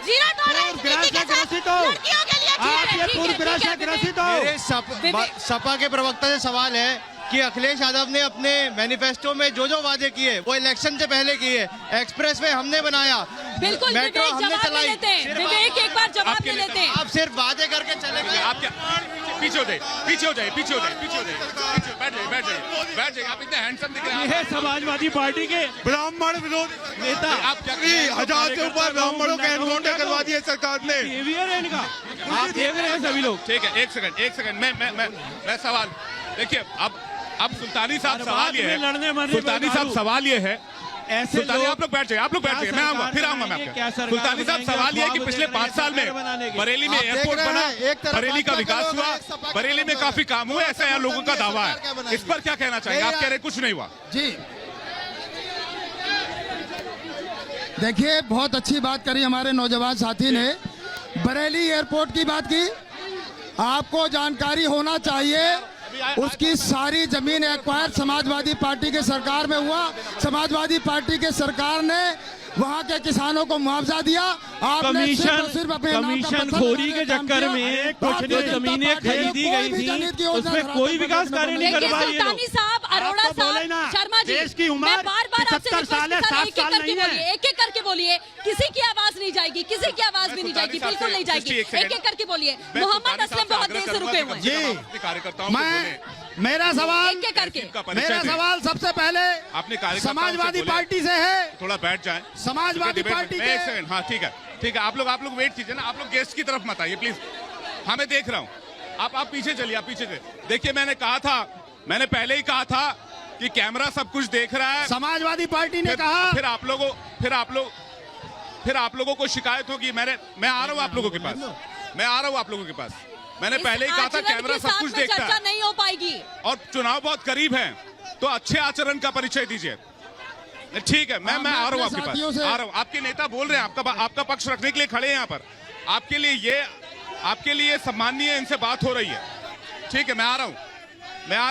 जीरो टॉलरेंस नीति के साथ लड़कियों के लिए सपा के प्रवक्ता से सवाल है कि अखिलेश यादव ने अपने मैनिफेस्टो में जो जो वादे किए वो इलेक्शन से पहले किए। एक्सप्रेसवे हमने बनाया, बिल्कुल, मेट्रो विवेक हमने जवाब ले चलाई। लेते हैं। विवेक एक बार जवाब ले लेते हैं। आप सिर्फ वादे करके चले गए। आप क्या पीछे हो जाइए, पीछे हो जाइए, पीछे हो जाइए, पीछे हो जाइए, बैठ जाइए, बैठ जाइए, बैठ जाइए। आप इतने हैंडसम दिख रहे हैं। ये समाजवादी पार्टी के ब्राह्मण विरोधी नेता, आप क्या 1000 से ऊपर ब्राह्मणों का एनकाउंटर करवा दिया सरकार ने। बिहेवियर है इनका, आप देख रहे हैं सभी लोग। ठीक है, एक सेकंड मैं सवाल देखिए। अब सुल्तानी साहब सवाल ये है, सुल्तानी साहब सवाल ये है ऐसे सुल्तानी लोग आप लोग बैठ जाइए, आप लोग बैठ जाइए, मैं आऊंगा, फिर आऊंगा मैं क्या आपके। सरकार सुल्तानी साहब बनाएंगे, सवाल ये है कि ख्वाब पिछले देख रहे 5 साल हैं बनाने में के। बरेली में आप देख एयरपोर्ट रहे बना, हैं, एक तरफ बरेली का भाजपा के विकास लोग हुआ, हैं, एक सपा के बरेली में लोग काफी हैं। काम हुए, ऐसा यहाँ लोगों का दावा सरकार क्या है। बनाएगी? इस पर क्या कहना चाहेंगे? आप कह रहे कुछ नहीं हुआ। जी देखिए, बहुत अच्छी बात करी हमारे नौजवान साथी ने, बरेली एयरपोर्ट की बात की। आपको जानकारी होना चाहिए, उसकी सारी जमीन एक्वायर समाजवादी पार्टी के सरकार में हुआ। समाजवादी पार्टी के सरकार ने वहाँ के किसानों को मुआवजा दिया। आपने सिर्फ और सिर्फ अपने नाम का कमीशन पत्थर खोरी लगाने के का काम चक्कर किया। में भारतीय कुछ जो जनता जमीनें पार्टी ने खरीदी कोई गई भी जनहित की थी योजना उसमें धरातल कोई पर विकास नहीं कार्य नहीं बनाई। करवाए ये लोग। सुल्तानी साहब, अरोड़ा आप तो बोले साहब, ना, शर्मा जी, देश की उम्र मैं बार-बार आपसे 75 रिक्वेस्ट साल है, करता हूं, 7 एक-एक साल करके नहीं है। बोलिए, एक-एक करके बोलिए। किसी की आवाज नहीं जाएगी, किसी की आवाज भी नहीं जाएगी, सुल्तानी बिल्कुल साहब नहीं से जाएगी। एक सेकंड। एक-एक करके बोलिए। मैं मोहम्मद सुल्तानी असलम साहब से बहुत आग्रह देर से करूंगा रुके कि हुए हैं। कम से जी। कम अपने कार्यकर्ताओं को बोलें। मेरा सवाल एक-एक करके। का परिचय मेरा दें। सवाल सबसे पहले अपने कार्यकर्ताओं से समाजवादी बोलें। पार्टी से है। थोड़ा बैठ जाएं। समाजवादी डिबेट में- पार्टी एक के सेकंड, हाँ ठीक है, ठीक है। आप लोग वेट कीजिए ना, आप लोग गेस्ट की तरफ मत आइए प्लीज। हाँ मैं देख रहा हूँ, आप पीछे चलिए, आप पीछे से देखिए। मैंने कहा था, मैंने पहले ही कहा था कि कैमरा सब कुछ देख रहा है। समाजवादी पार्टी ने कहा, फिर आप लोगों को शिकायत होगी। मैं आ रहा हूँ आप लोगों के पास, मैं आ रहा हूँ आप लोगों के पास। मैंने इस पहले ही कहा था आचरण कैमरा के सब साथ कुछ में देखता चर्चा है नहीं हो पाएगी। और चुनाव बहुत करीब है, तो अच्छे आचरण का परिचय दीजिए। ठीक है, मैं आ रहा हूँ आपके पास, आ रहा हूँ। आपके नेता बोल रहे हैं, आपका पक्ष रखने के लिए खड़े हैं यहाँ पर। आपके लिए सम्माननीय इनसे बात हो रही है। ठीक है, मैं आ रहा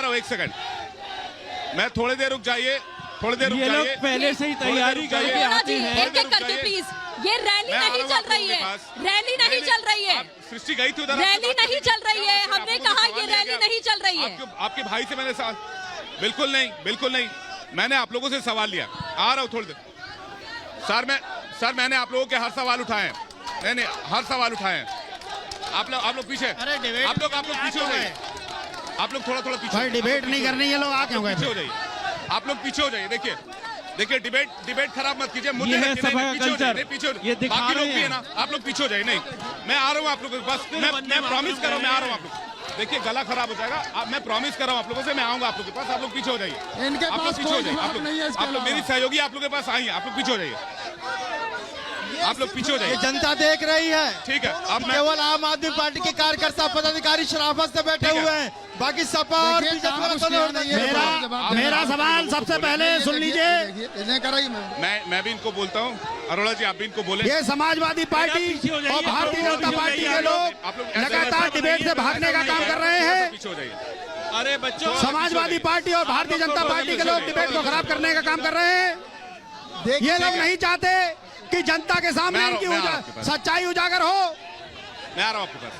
हूँ, एक सेकंड। मैं थोड़ी देर रुक जाइए, थोड़ी देर रुक ये लोग जाइए। पहले से ही तैयारी करके अरोड़ा जी, आते हैं। एक-एक करके प्लीज। ये रैली मैं आ नहीं रहा हूँ चल आप रही लोगों है, के पास। रैली नहीं चल रही है, सृष्टि गई थी उधर, रैली नहीं चल रही है। हमने कहा ये रैली नहीं चल रही है। आपके भाई से मैंने बिल्कुल नहीं, मैंने आप लोगों से सवाल लिया। आ रहा हूँ थोड़ी देर। सर मैंने आप लोगों के हर सवाल उठाए हैं, नहीं हर सवाल उठाए हैं। आप लोग पीछे, आप लोग पीछे हो जाइए। आप लोग थोड़ा पीछे। भाई डिबेट नहीं करनी है, लोग आ क्यों गए? पीछे हो जाइए, आप लोग पीछे हो जाइए। देखिए डिबेट खराब मत कीजिए। मुद्दे ये है रखिए, सभा का पीछे हो जाइए, कल्चर। नहीं, पीछे हो जाइए। ये दिखा बाकी लोग रहे भी है हैं। ना, आप लोग पीछे हो जाइए। नहीं, मैं आ रहा हूँ आप लोगों के पास, मैं प्रॉमिस कर रहा हूँ, मैं आ रहा हूँ आप लोग। देखिए गला खराब हो जाएगा, मैं प्रॉमिस कर रहा हूँ आप लोगों से, मैं आऊंगा आप लोगों के पास। आप लोग पीछे हो जाइए, इनके आप लोग पास पीछे हो कोई जाइए। जवाब नहीं है इसके आप लोग मेरी अलावा। सहयोगी आप लोग के पास आइए, आप लोग पीछे हो जाइए, आप लोग पीछे हो ये जाइए। जनता देख रही है। ठीक है, अब मैं केवल आम आदमी पार्टी के कार्यकर्ता पदाधिकारी शराफत से बैठे ठीक है। हुए हैं, बाकी सपा और देखिए, बीजेपी काम वाला कुछ तो किया नहीं। नहीं है। मेरा सवाल सबसे पहले सुन लीजिए। इन्हें कराई मैं भी इनको बोलता हूँ। अरोड़ा जी आप भी इनको बोले। ये समाजवादी पार्टी पीछे हो जाइए, और भारतीय आप लोग जनता पीछे हो पार्टी जाइए, के लोग आप लोग ऐसे लगातार डिबेट से भागने का काम कर रहे हैं। पीछे हो जाइए। अरे बच्चों, समाजवादी पार्टी और भारतीय जनता पार्टी के लोग डिबेट को खराब करने का काम कर रहे हैं। ये लोग नहीं चाहते कि जनता के सामने मैं आ रहा इनकी हूं, मैं आ रहा हूं आपके पास। सच्चाई उजागर हो। मैं आ रहा हूँ आपके पास।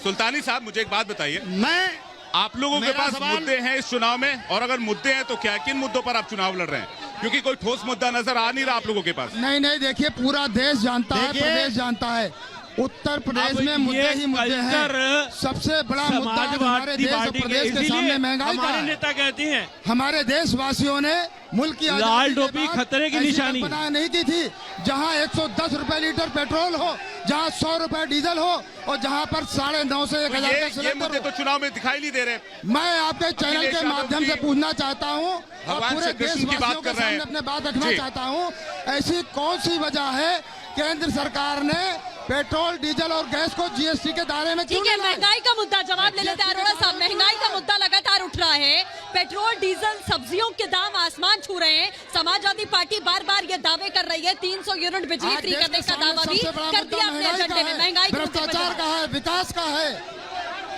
सुल्तानी साहब मुझे एक बात बताइए, मैं आप लोगों के मेरा पास सवाल- मुद्दे हैं इस चुनाव में, और अगर मुद्दे हैं तो क्या, किन मुद्दों पर आप चुनाव लड़ रहे हैं? क्योंकि कोई ठोस मुद्दा नजर आ नहीं रहा आप लोगों के पास। नहीं, देखिए पूरा देश जानता है, देखिए, प्रदेश जानता है। उत्तर प्रदेश अब में मुद्दे ये ही मुद्दे हैं। कल्चर सबसे बड़ा मुद्दा हमारे समाजवादी देश और पार्टी के, प्रदेश के सामने इसीलिए महंगाई का हमारे है। नेता कहते हैं हमारे देशवासियों ने मुल्क की लाल आजादी के टोपी बाद खतरे की ऐसी निशानी। कल्पना नहीं की थी, जहां 110 रुपए लीटर पेट्रोल हो, जहां 100 रुपए डीजल हो, और जहां पर 950 से 1000 का ये सिलेंडर मुद्दे हो। तो चुनाव में दिखाई नहीं दे रहे। मैं आपके चैनल अखिलेश के यादव माध्यम जी से पूछना चाहता हूँ और भगवान पूरे श्री कृष्ण की देशवासियों बात के कर रहे सामने हैं। अपने बात रखना जी। चाहता हूँ, ऐसी कौन सी वजह है केंद्र सरकार ने पेट्रोल डीजल और गैस को जीएसटी के दायरे में क्यों ठीक है, नहीं लाए? महंगाई का मुद्दा जवाब ले लेते हैं अरोड़ा साहब। महंगाई का मुद्दा लगातार उठ रहा है, पेट्रोल डीजल सब्जियों के दाम आसमान छू रहे हैं। समाजवादी पार्टी बार-बार ये दावे कर रही है, 300 यूनिट बिजली आज फ्री देश करने के का सामने दावा भी सबसे बड़ा कर मुद्दा दिया अपने महंगाई एजेंडे का में। है, महंगाई के मुद्दे पे भ्रष्टाचार का है, विकास का है,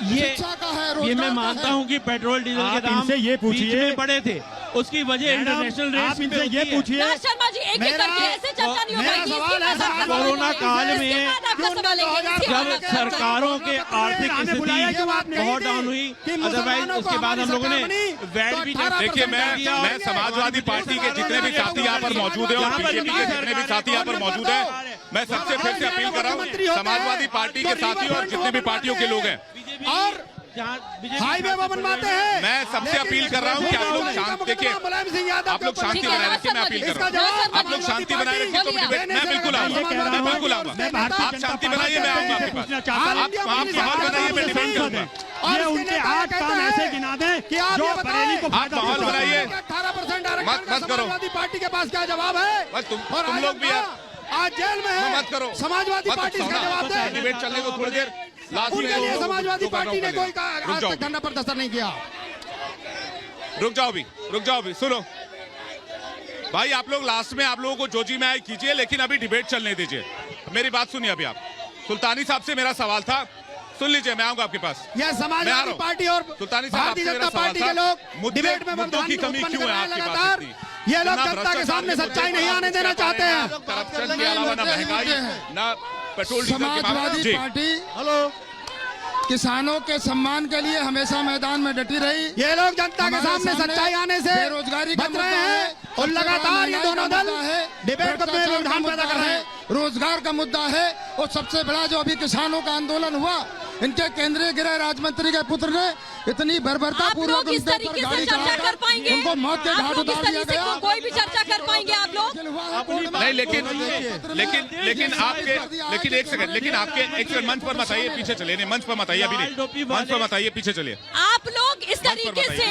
ये शिक्षा का है, ये रोजगार मैं का मानता है। हूँ कि पेट्रोल डीजल के आप दाम इनसे ये बीच पूछिए। में बढ़े थे, उसकी वजह इंटरनेशनल रेट्स आप पे इनसे होती ये है। पूछिए। ना शर्मा जी, एक-एक मेरा- करके ऐसे चर्चा नहीं हो मेरा पाएगी। सवाल है, इसके बाद कोरोना आपका काल सवाल में है। इसके बाद आपका सवाल है। इसके बाद जब आपका सवाल है। सरकारों के आर्थिक हमें बुलाया स्थिति क्यों आपने? बहुत डाउन हुई, अदरवाइज उसके बाद हम लोगों ने वैट भी देखिए मैं समाजवादी पार्टी के जितने भी साथी यहाँ पर मौजूद हैं और बीजेपी के जितने भी साथी यहाँ पर मौजूद हैं, मैं सबसे फिर से अपील कर रहा हूँ, समाजवादी पार्टी के साथी और जितने भी पार्टियों के लोग हैं, और हाईवे वो बनवाते हैं। मैं सबसे अपील कर रहा हूँ कि आप लोग शांत, देखिए मुलायम सिंह यादव आप लोग के ऊपर शांति ठीक है, बनाए रखिए, मैं अपील कर रहा हूँ, आप लोग शांति बनाए रखिए तो मैं बिल्कुल आऊंगा, मैं बिल्कुल आऊंगा। आप शांति बनाइए, मैं आऊंगा आपके पास। आप माहौल बनाइए, मैं डिमांड करूंगा। ये उनके 8 काम ऐसे गिना दें कि आप जो ये बताएं, बरेली को आप माहौल बनाइए, 18% आरक्षण मत का करो। समाजवादी पार्टी के पास क्या जवाब है? और तुम आज लोग भी यार आज जेल में है। मत करो, समाजवादी पार्टी इसका जवाब दे। डिबेट चलने को थोड़ी देर लास्ट में उनके लिए लोग समाजवादी जो कर रहा पार्टी ने हूं कोई कर आज लेना। तक धरना प्रदर्शन नहीं किया। रुक जाओ भी सुनो भाई, आप लोग लास्ट में आप लोगों को जो जी में आए कीजिए, लेकिन अभी डिबेट चलने दीजिए। मेरी बात सुनिए अभी आप। सुल्तानी साहब से मेरा सवाल था, सुन लीजिए, मैं आऊंगा आपके पास। यह मैं आ समाजवादी रहा हूं। पार्टी और सुल्तानी साहब, भारतीय आपसे मेरा जनता सवाल पार्टी था, के लोग डिबेट में मुद्दों की कमी उत्पन्न क्यों है कर रहे हैं आपके पास लगातार। इतनी? ये लोग ना जनता के सामने सच्चाई नहीं आने देना चाहते हैं। करप्शन के अलावा ना महंगाई, ना पेट्रोल डीजल के समाजवादी जी। पार्टी किसानों के सम्मान के लिए हमेशा मैदान में डटी रही। ये लोग जनता के सामने सच्चाई आने से बेरोजगारी का बच रहे हैं और लगातार ये दोनों दल डिबेट को में व्यवधान पैदा कर रहे हैं। रोजगार का मुद्दा है और सबसे बड़ा जो अभी किसानों का आंदोलन हुआ, इनके केंद्रीय गृह राज्य मंत्री के पुत्र ने इतनी बर्बरता पूर्वक किस तरीके से चर्चा कर पाएंगे? उनको मौत के आप घाट लोग इस उतार दिया तरीके से गया। कोई भी चर्चा कर पाएंगे आप लोग? नहीं, लेकिन एक सेकंड मंच पर मत आइए, पीछे चलिए। नहीं, मंच पर मत आइए, अभी नहीं, मंच पर मत आइए, पीछे चलिए। आप लोग इस तरीके से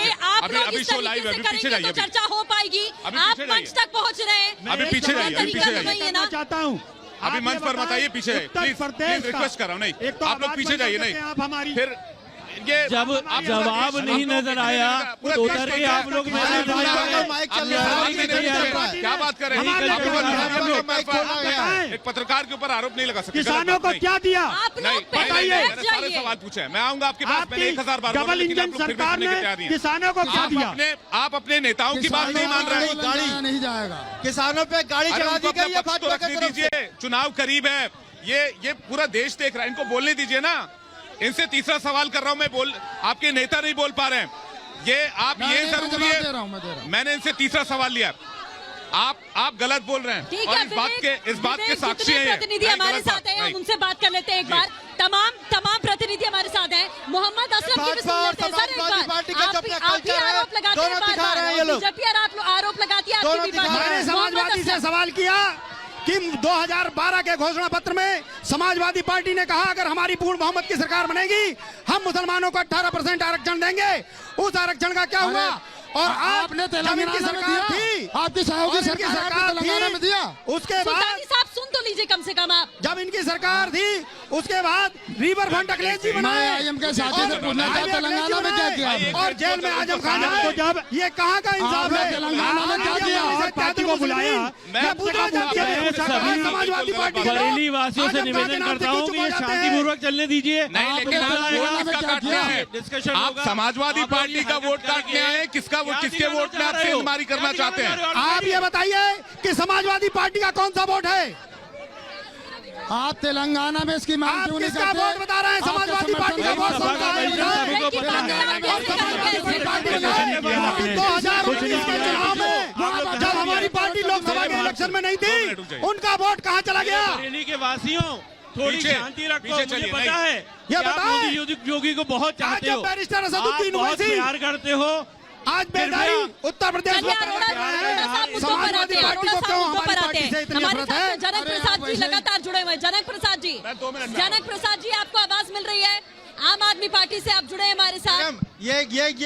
अभी शो लाइव है, अभी पीछे जाइए, तो चर्चा हो पाएगी। अभी आप पीछे मंच तक पहुंच रहे हैं, अभी पीछे जाइए, अभी पीछे नहीं है ना? चाहता हूँ अभी मंच पर मत आइए, पीछे प्लीज रिक्वेस्ट कर रहा हूँ। नहीं, आप लोग पीछे जाइए। नहीं, आप हमारी फिर ये जब जवाब नहीं नजर आया तो उतर के आप लोग क्या बात कर रहे हैं? एक पत्रकार के ऊपर आरोप नहीं लगा सकते। किसानों को क्या दिया? आप लोग बताइए। मैंने सारे सवाल पूछे हैं। मैं आऊंगा आपके पास। मैंने 1000 बार बोला, डबल लेकिन आप इंजन लोग फिर भी सरकार सुनने के ने तैयार नहीं हैं। किसानों को क्या दिया? आप अपने नेताओं की बात नहीं मान रहे हैं। गाड़ी नहीं जाएगा। किसानों पे गाड़ी अरे चढ़ा उनको दी गई अपना है पक्ष तो भाजपा रखने की तरफ से। दीजिए, चुनाव करीब है। ये पूरा देश देख रहा है, इनको बोलने दीजिए ना। इनसे तीसरा सवाल कर रहा हूं मैं, आपके नेता नहीं बोल पा रहे हैं। ये जरूरी है। मैंने इनसे तीसरा सवाल लिया, आप गलत बोल रहे हैं। ठीक और है, इस बात के साक्षी हैं ये। प्रतिनिधि हमारे साथ हैं, हम उनसे बात कर लेते हैं एक बार। तमाम प्रतिनिधि हमारे साथ हैं। मोहम्मद असलम की भी सुन लेते हैं। सर, एक बार आप भी आरोप लगाते हैं, बीजेपी आरोप लगाती है, आपकी भी बात। मैंने समाजवादी से सवाल किया कि 2012 के घोषणा पत्र में समाजवादी पार्टी ने कहा अगर हमारी पूर्ण बहुमत की सरकार बनेगी हम मुसलमानों को 18% आरक्षण देंगे। उस आरक्षण का क्या हुआ? और आपने तेलंगाना की सरकार थी, आपकी सहयोगी सरकार तेलंगाना में दिया। उसके बाद साहब सुन तो लीजिए कम से कम आप। जब इनकी सरकार थी उसके बाद रिवर फ्रंट अखिलेश जी बनाए। आईएम के साथी से पूछना था तेलंगाना में क्या किया? और जेल में आजम खान को जब ये कहाँ का इंसाफ है? तेलंगाना में क्या किया? और पार्टी को बुलाया। मैं पूछना चाहती हूँ समाजवादी पार्टी के बरेली वासियों से निवेदन करता हूँ कि ये शांतिपूर्वक चलने दीजिए। नहीं, लेकिन आप किसका काटने हैं? डिस्कशन आप समाजवादी पार्टी का वोट काटने आए, किसके वोट में आप सेंधमारी करना चाहते हैं? आप ये बताइए कि समाजवादी पार्टी का कौन सा वोट है? आप तेलंगाना में इसकी मांग आप क्यों नहीं किसका करते? वोट बता रहे हैं? समाजवादी पार्टी का वोट सभा का सभी को पता है। 2019 के चुनाव में जब हमारी पार्टी लोकसभा के इलेक्शन में नहीं थी, उनका वोट कहाँ चला गया? बरेली के वासियों थोड़ी पीछे- शांति रखो। पीछे मुझे चलिए, पता नहीं। है ये कि आप बताएं। मोदी योगी को बहुत चाहते आज हो, जब बैरिस्टर आप असदुद्दीन बहुत ओवैसी प्यार करते हो। आज बेदारी उत्तर प्रदेश में चलिए, अरोड़ा साहब मुद्दों पर आते समाजवादी हैं। पार्टी अरोड़ा को साहब क्यों मुद्दों पर हमारी आते पार्टी से हैं। इतनी हमारे नफरत साथ है? जनक प्रसाद जी लगातार जुड़े हुए हैं। जनक प्रसाद जी, मैं 2 मिनट में जनक प्रसाद जी, आपको आवाज मिल रही है? आम आदमी पार्टी से आप जुड़े हैं हमारे साथ। मैडम, ये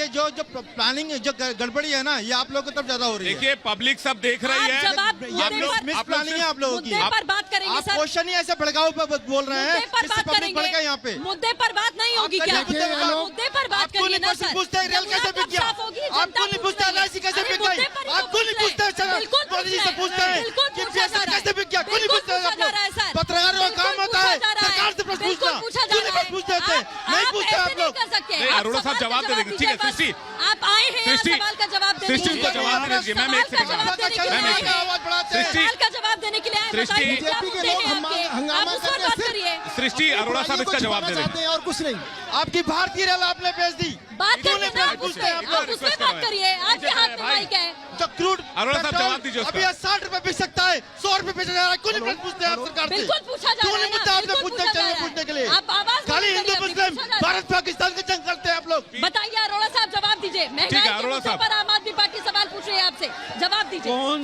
जो प्लानिंग जो गड़बड़ी है ना, ये आप लोगों की तरफ ज्यादा हो रही है। देखिए, पब्लिक सब देख रही है। आप जवाब मिस प्लानिंग है आप लोगों की। मुद्दे पर बात करेंगे आप सर। क्वेश्चन ही ऐसे भड़काऊ पे बोल रहे हैं, मुद्दे पर जिससे बात पब्लिक भड़का करेंगे। यहाँ पे। मुद्दे पर बात नहीं होगी क्या? देखिए, ये लोग- मुद्दे पर बात आपको करिए नहीं ना सर। पूछते रेल कैसे बिक गया? आपको नहीं पूछते LIC कैसे बिक गई? आपको नहीं पूछते मोदी जी से पूछते हैं कि PSL कैसे बिक गया? क्यों नहीं पूछते आप लोग? पत्रकारों का काम होता है सरकार से प्रश्न पूछना। क्यों नहीं पूछते थे? नहीं पूछते आप लोग। नहीं, अरोड़ा साहब जवाब दे देंगे। ठीक है, सृष्टि, आप आए हैं यहाँ सृष्टि, सवाल का जवाब देने सृष्टि, के लिए। उनको जवाब देने दीजिए। मैम, एक सवाल का सेकंड। जवाब देने के लिए मैम, एक आए हैं। आवाज बढ़ाते हैं। सृष्टि, सवाल का जवाब देने के लिए आए हैं। सृष्टि, बताइए क्या बीजेपी के मुद्दे लोग हैं आपके? हंगामा आप उस पर करके बात सिर्फ- करिए। सृष्टि, अरोड़ा साहब इसका जवाब दे देंगे। और कुछ नहीं। आपकी भारतीय रेल आपने भेज दी। बात क्यों करिए नहीं ना आप उसमें, एक बार आप उसमें रिक्वेस्ट बात करवाएं। करिए। आपके हाथ में माइक है। जो क्रूड अरोड़ा साहब पेट्रोल जवाब दीजिए उसका। अभी 60 रुपए बिक सकता है, 100 रुपए बेचा जा रहा है। क्यों नहीं प्रश्न पूछते आप सरकार से? बिल्कुल पूछा जा क्यों रहा है नहीं पूछते ना, आपने बिल्कुल पूछते पूछा जा चलने रहा है। पूछने के लिए? आप आवाज खाली नहीं हिंदू करिए, मुस्लिम पूछा जा रहा है। भारत पाकिस्तान की जंग करते हैं आप लोग। बताइए अरोड़ा साहब, जवाब दीजिए। महंगाई के अरोड़ा मुद्दे साहब। पर आम आदमी पार्टी सवाल पूछ रही है आपसे, जवाब दीजिए। कौन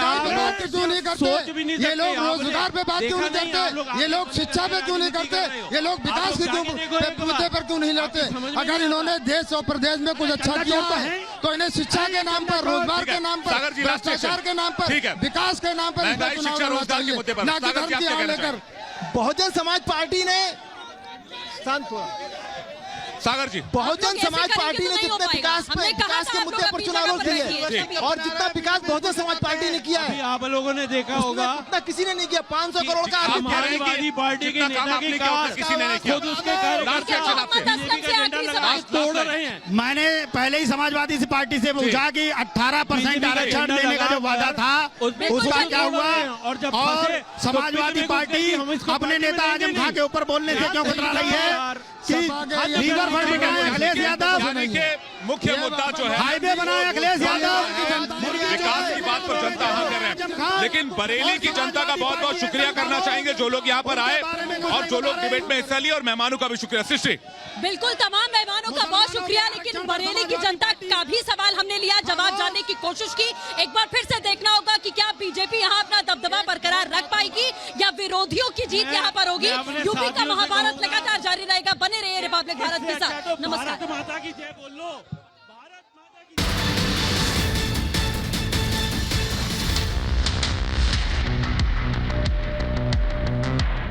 आप बात क्यों नहीं सोच भी नहीं करते? ये सकते। लोग आपने रोजगार पे बात क्यों नहीं देखा नहीं, आप लोग करते? ये लोग शिक्षा पे क्यों नहीं करते? ये लोग विकास के क्यों मुद्दे पर क्यों नहीं लड़ते? अगर इन्होंने देश और प्रदेश में कुछ अच्छा किया है तो इन्हें शिक्षा के नाम पर, रोजगार के नाम पर, सागर जी, भ्रष्टाचार के नाम पर, ठीक है। विकास के नाम पर महंगाई, चुनाव शिक्षा, लड़ना रोजगार के मुद्दे पर। चाहिए, ना कि सागर जी, धर्म की आप क्या आड़ कहना लेकर। बहुजन समाज पार्टी ने शांत हुआ। सागर जी, बहुजन ऐसे समाज करेंगे पार्टी तो ने नहीं हो जितने पाएगा। हमने कहा विकास था के आप मुद्दे लोग पर अपनी चुनाव जगह पर लड़े रहिए। और जितना विकास बहुजन समाज पार्टी ने किया अभी है आप लोगों ने देखा होगा उतना किसी ने नहीं किया। 500 करोड़ का आप आर्थिक कह रहे हैं कि समाजवादी पार्टी के जितना काम नेता आपने की किया होगा, कार- किसी ने नहीं किया। खुद उसके लास्ट कार्यकर्ता रिएक्शन आपसे। मोहम्मद असलम से आखिरी सवाल। तोड़ रहे हैं। मैंने पहले ही समाजवादी पार्टी से पूछा कि 18% बीजेपी का आरक्षण झंडा देने का जो लगा वादा था उसमें उसका कुछ क्या नहीं हुआ? बोल रहे हैं। और जब और फंसे तो समाजवादी बीजेपी को पार्टी कहती है, हम इसको अपने पार्टी में नेता लेंगे आजम नहीं। खां के ऊपर बोलने से क्यों कतरा रही है कि लीवर फंड बनाए अखिलेश यादव, यानी कि मुख्य मुद्दा जो है हाईवे बनाए अखिलेश यादव, विकास की बात पर जनता हाँ कर रहे हैं। लेकिन बरेली की जनता का बहुत बहुत शुक्रिया करना चाहेंगे जो लोग यहाँ पर आए और जो लोग डिबेट में हिस्सा लिए, और मेहमानों का भी शुक्रिया। सृष्टि, बिल्कुल, तमाम मेहमानों का बहुत शुक्रिया। लेकिन बरेली की जनता का भी सवाल हमने लिया, जवाब जानने की कोशिश की। एक बार फिर से देखना होगा कि क्या बीजेपी यहाँ अपना दबदबा बरकरार रख पाएगी या विरोधियों की जीत यहाँ पर होगी। यूपी का महाभारत लगातार जारी रहेगा। बने रहिए रिपब्लिक भारत के साथ। नमस्कार। भारत माता की जय बोल लो।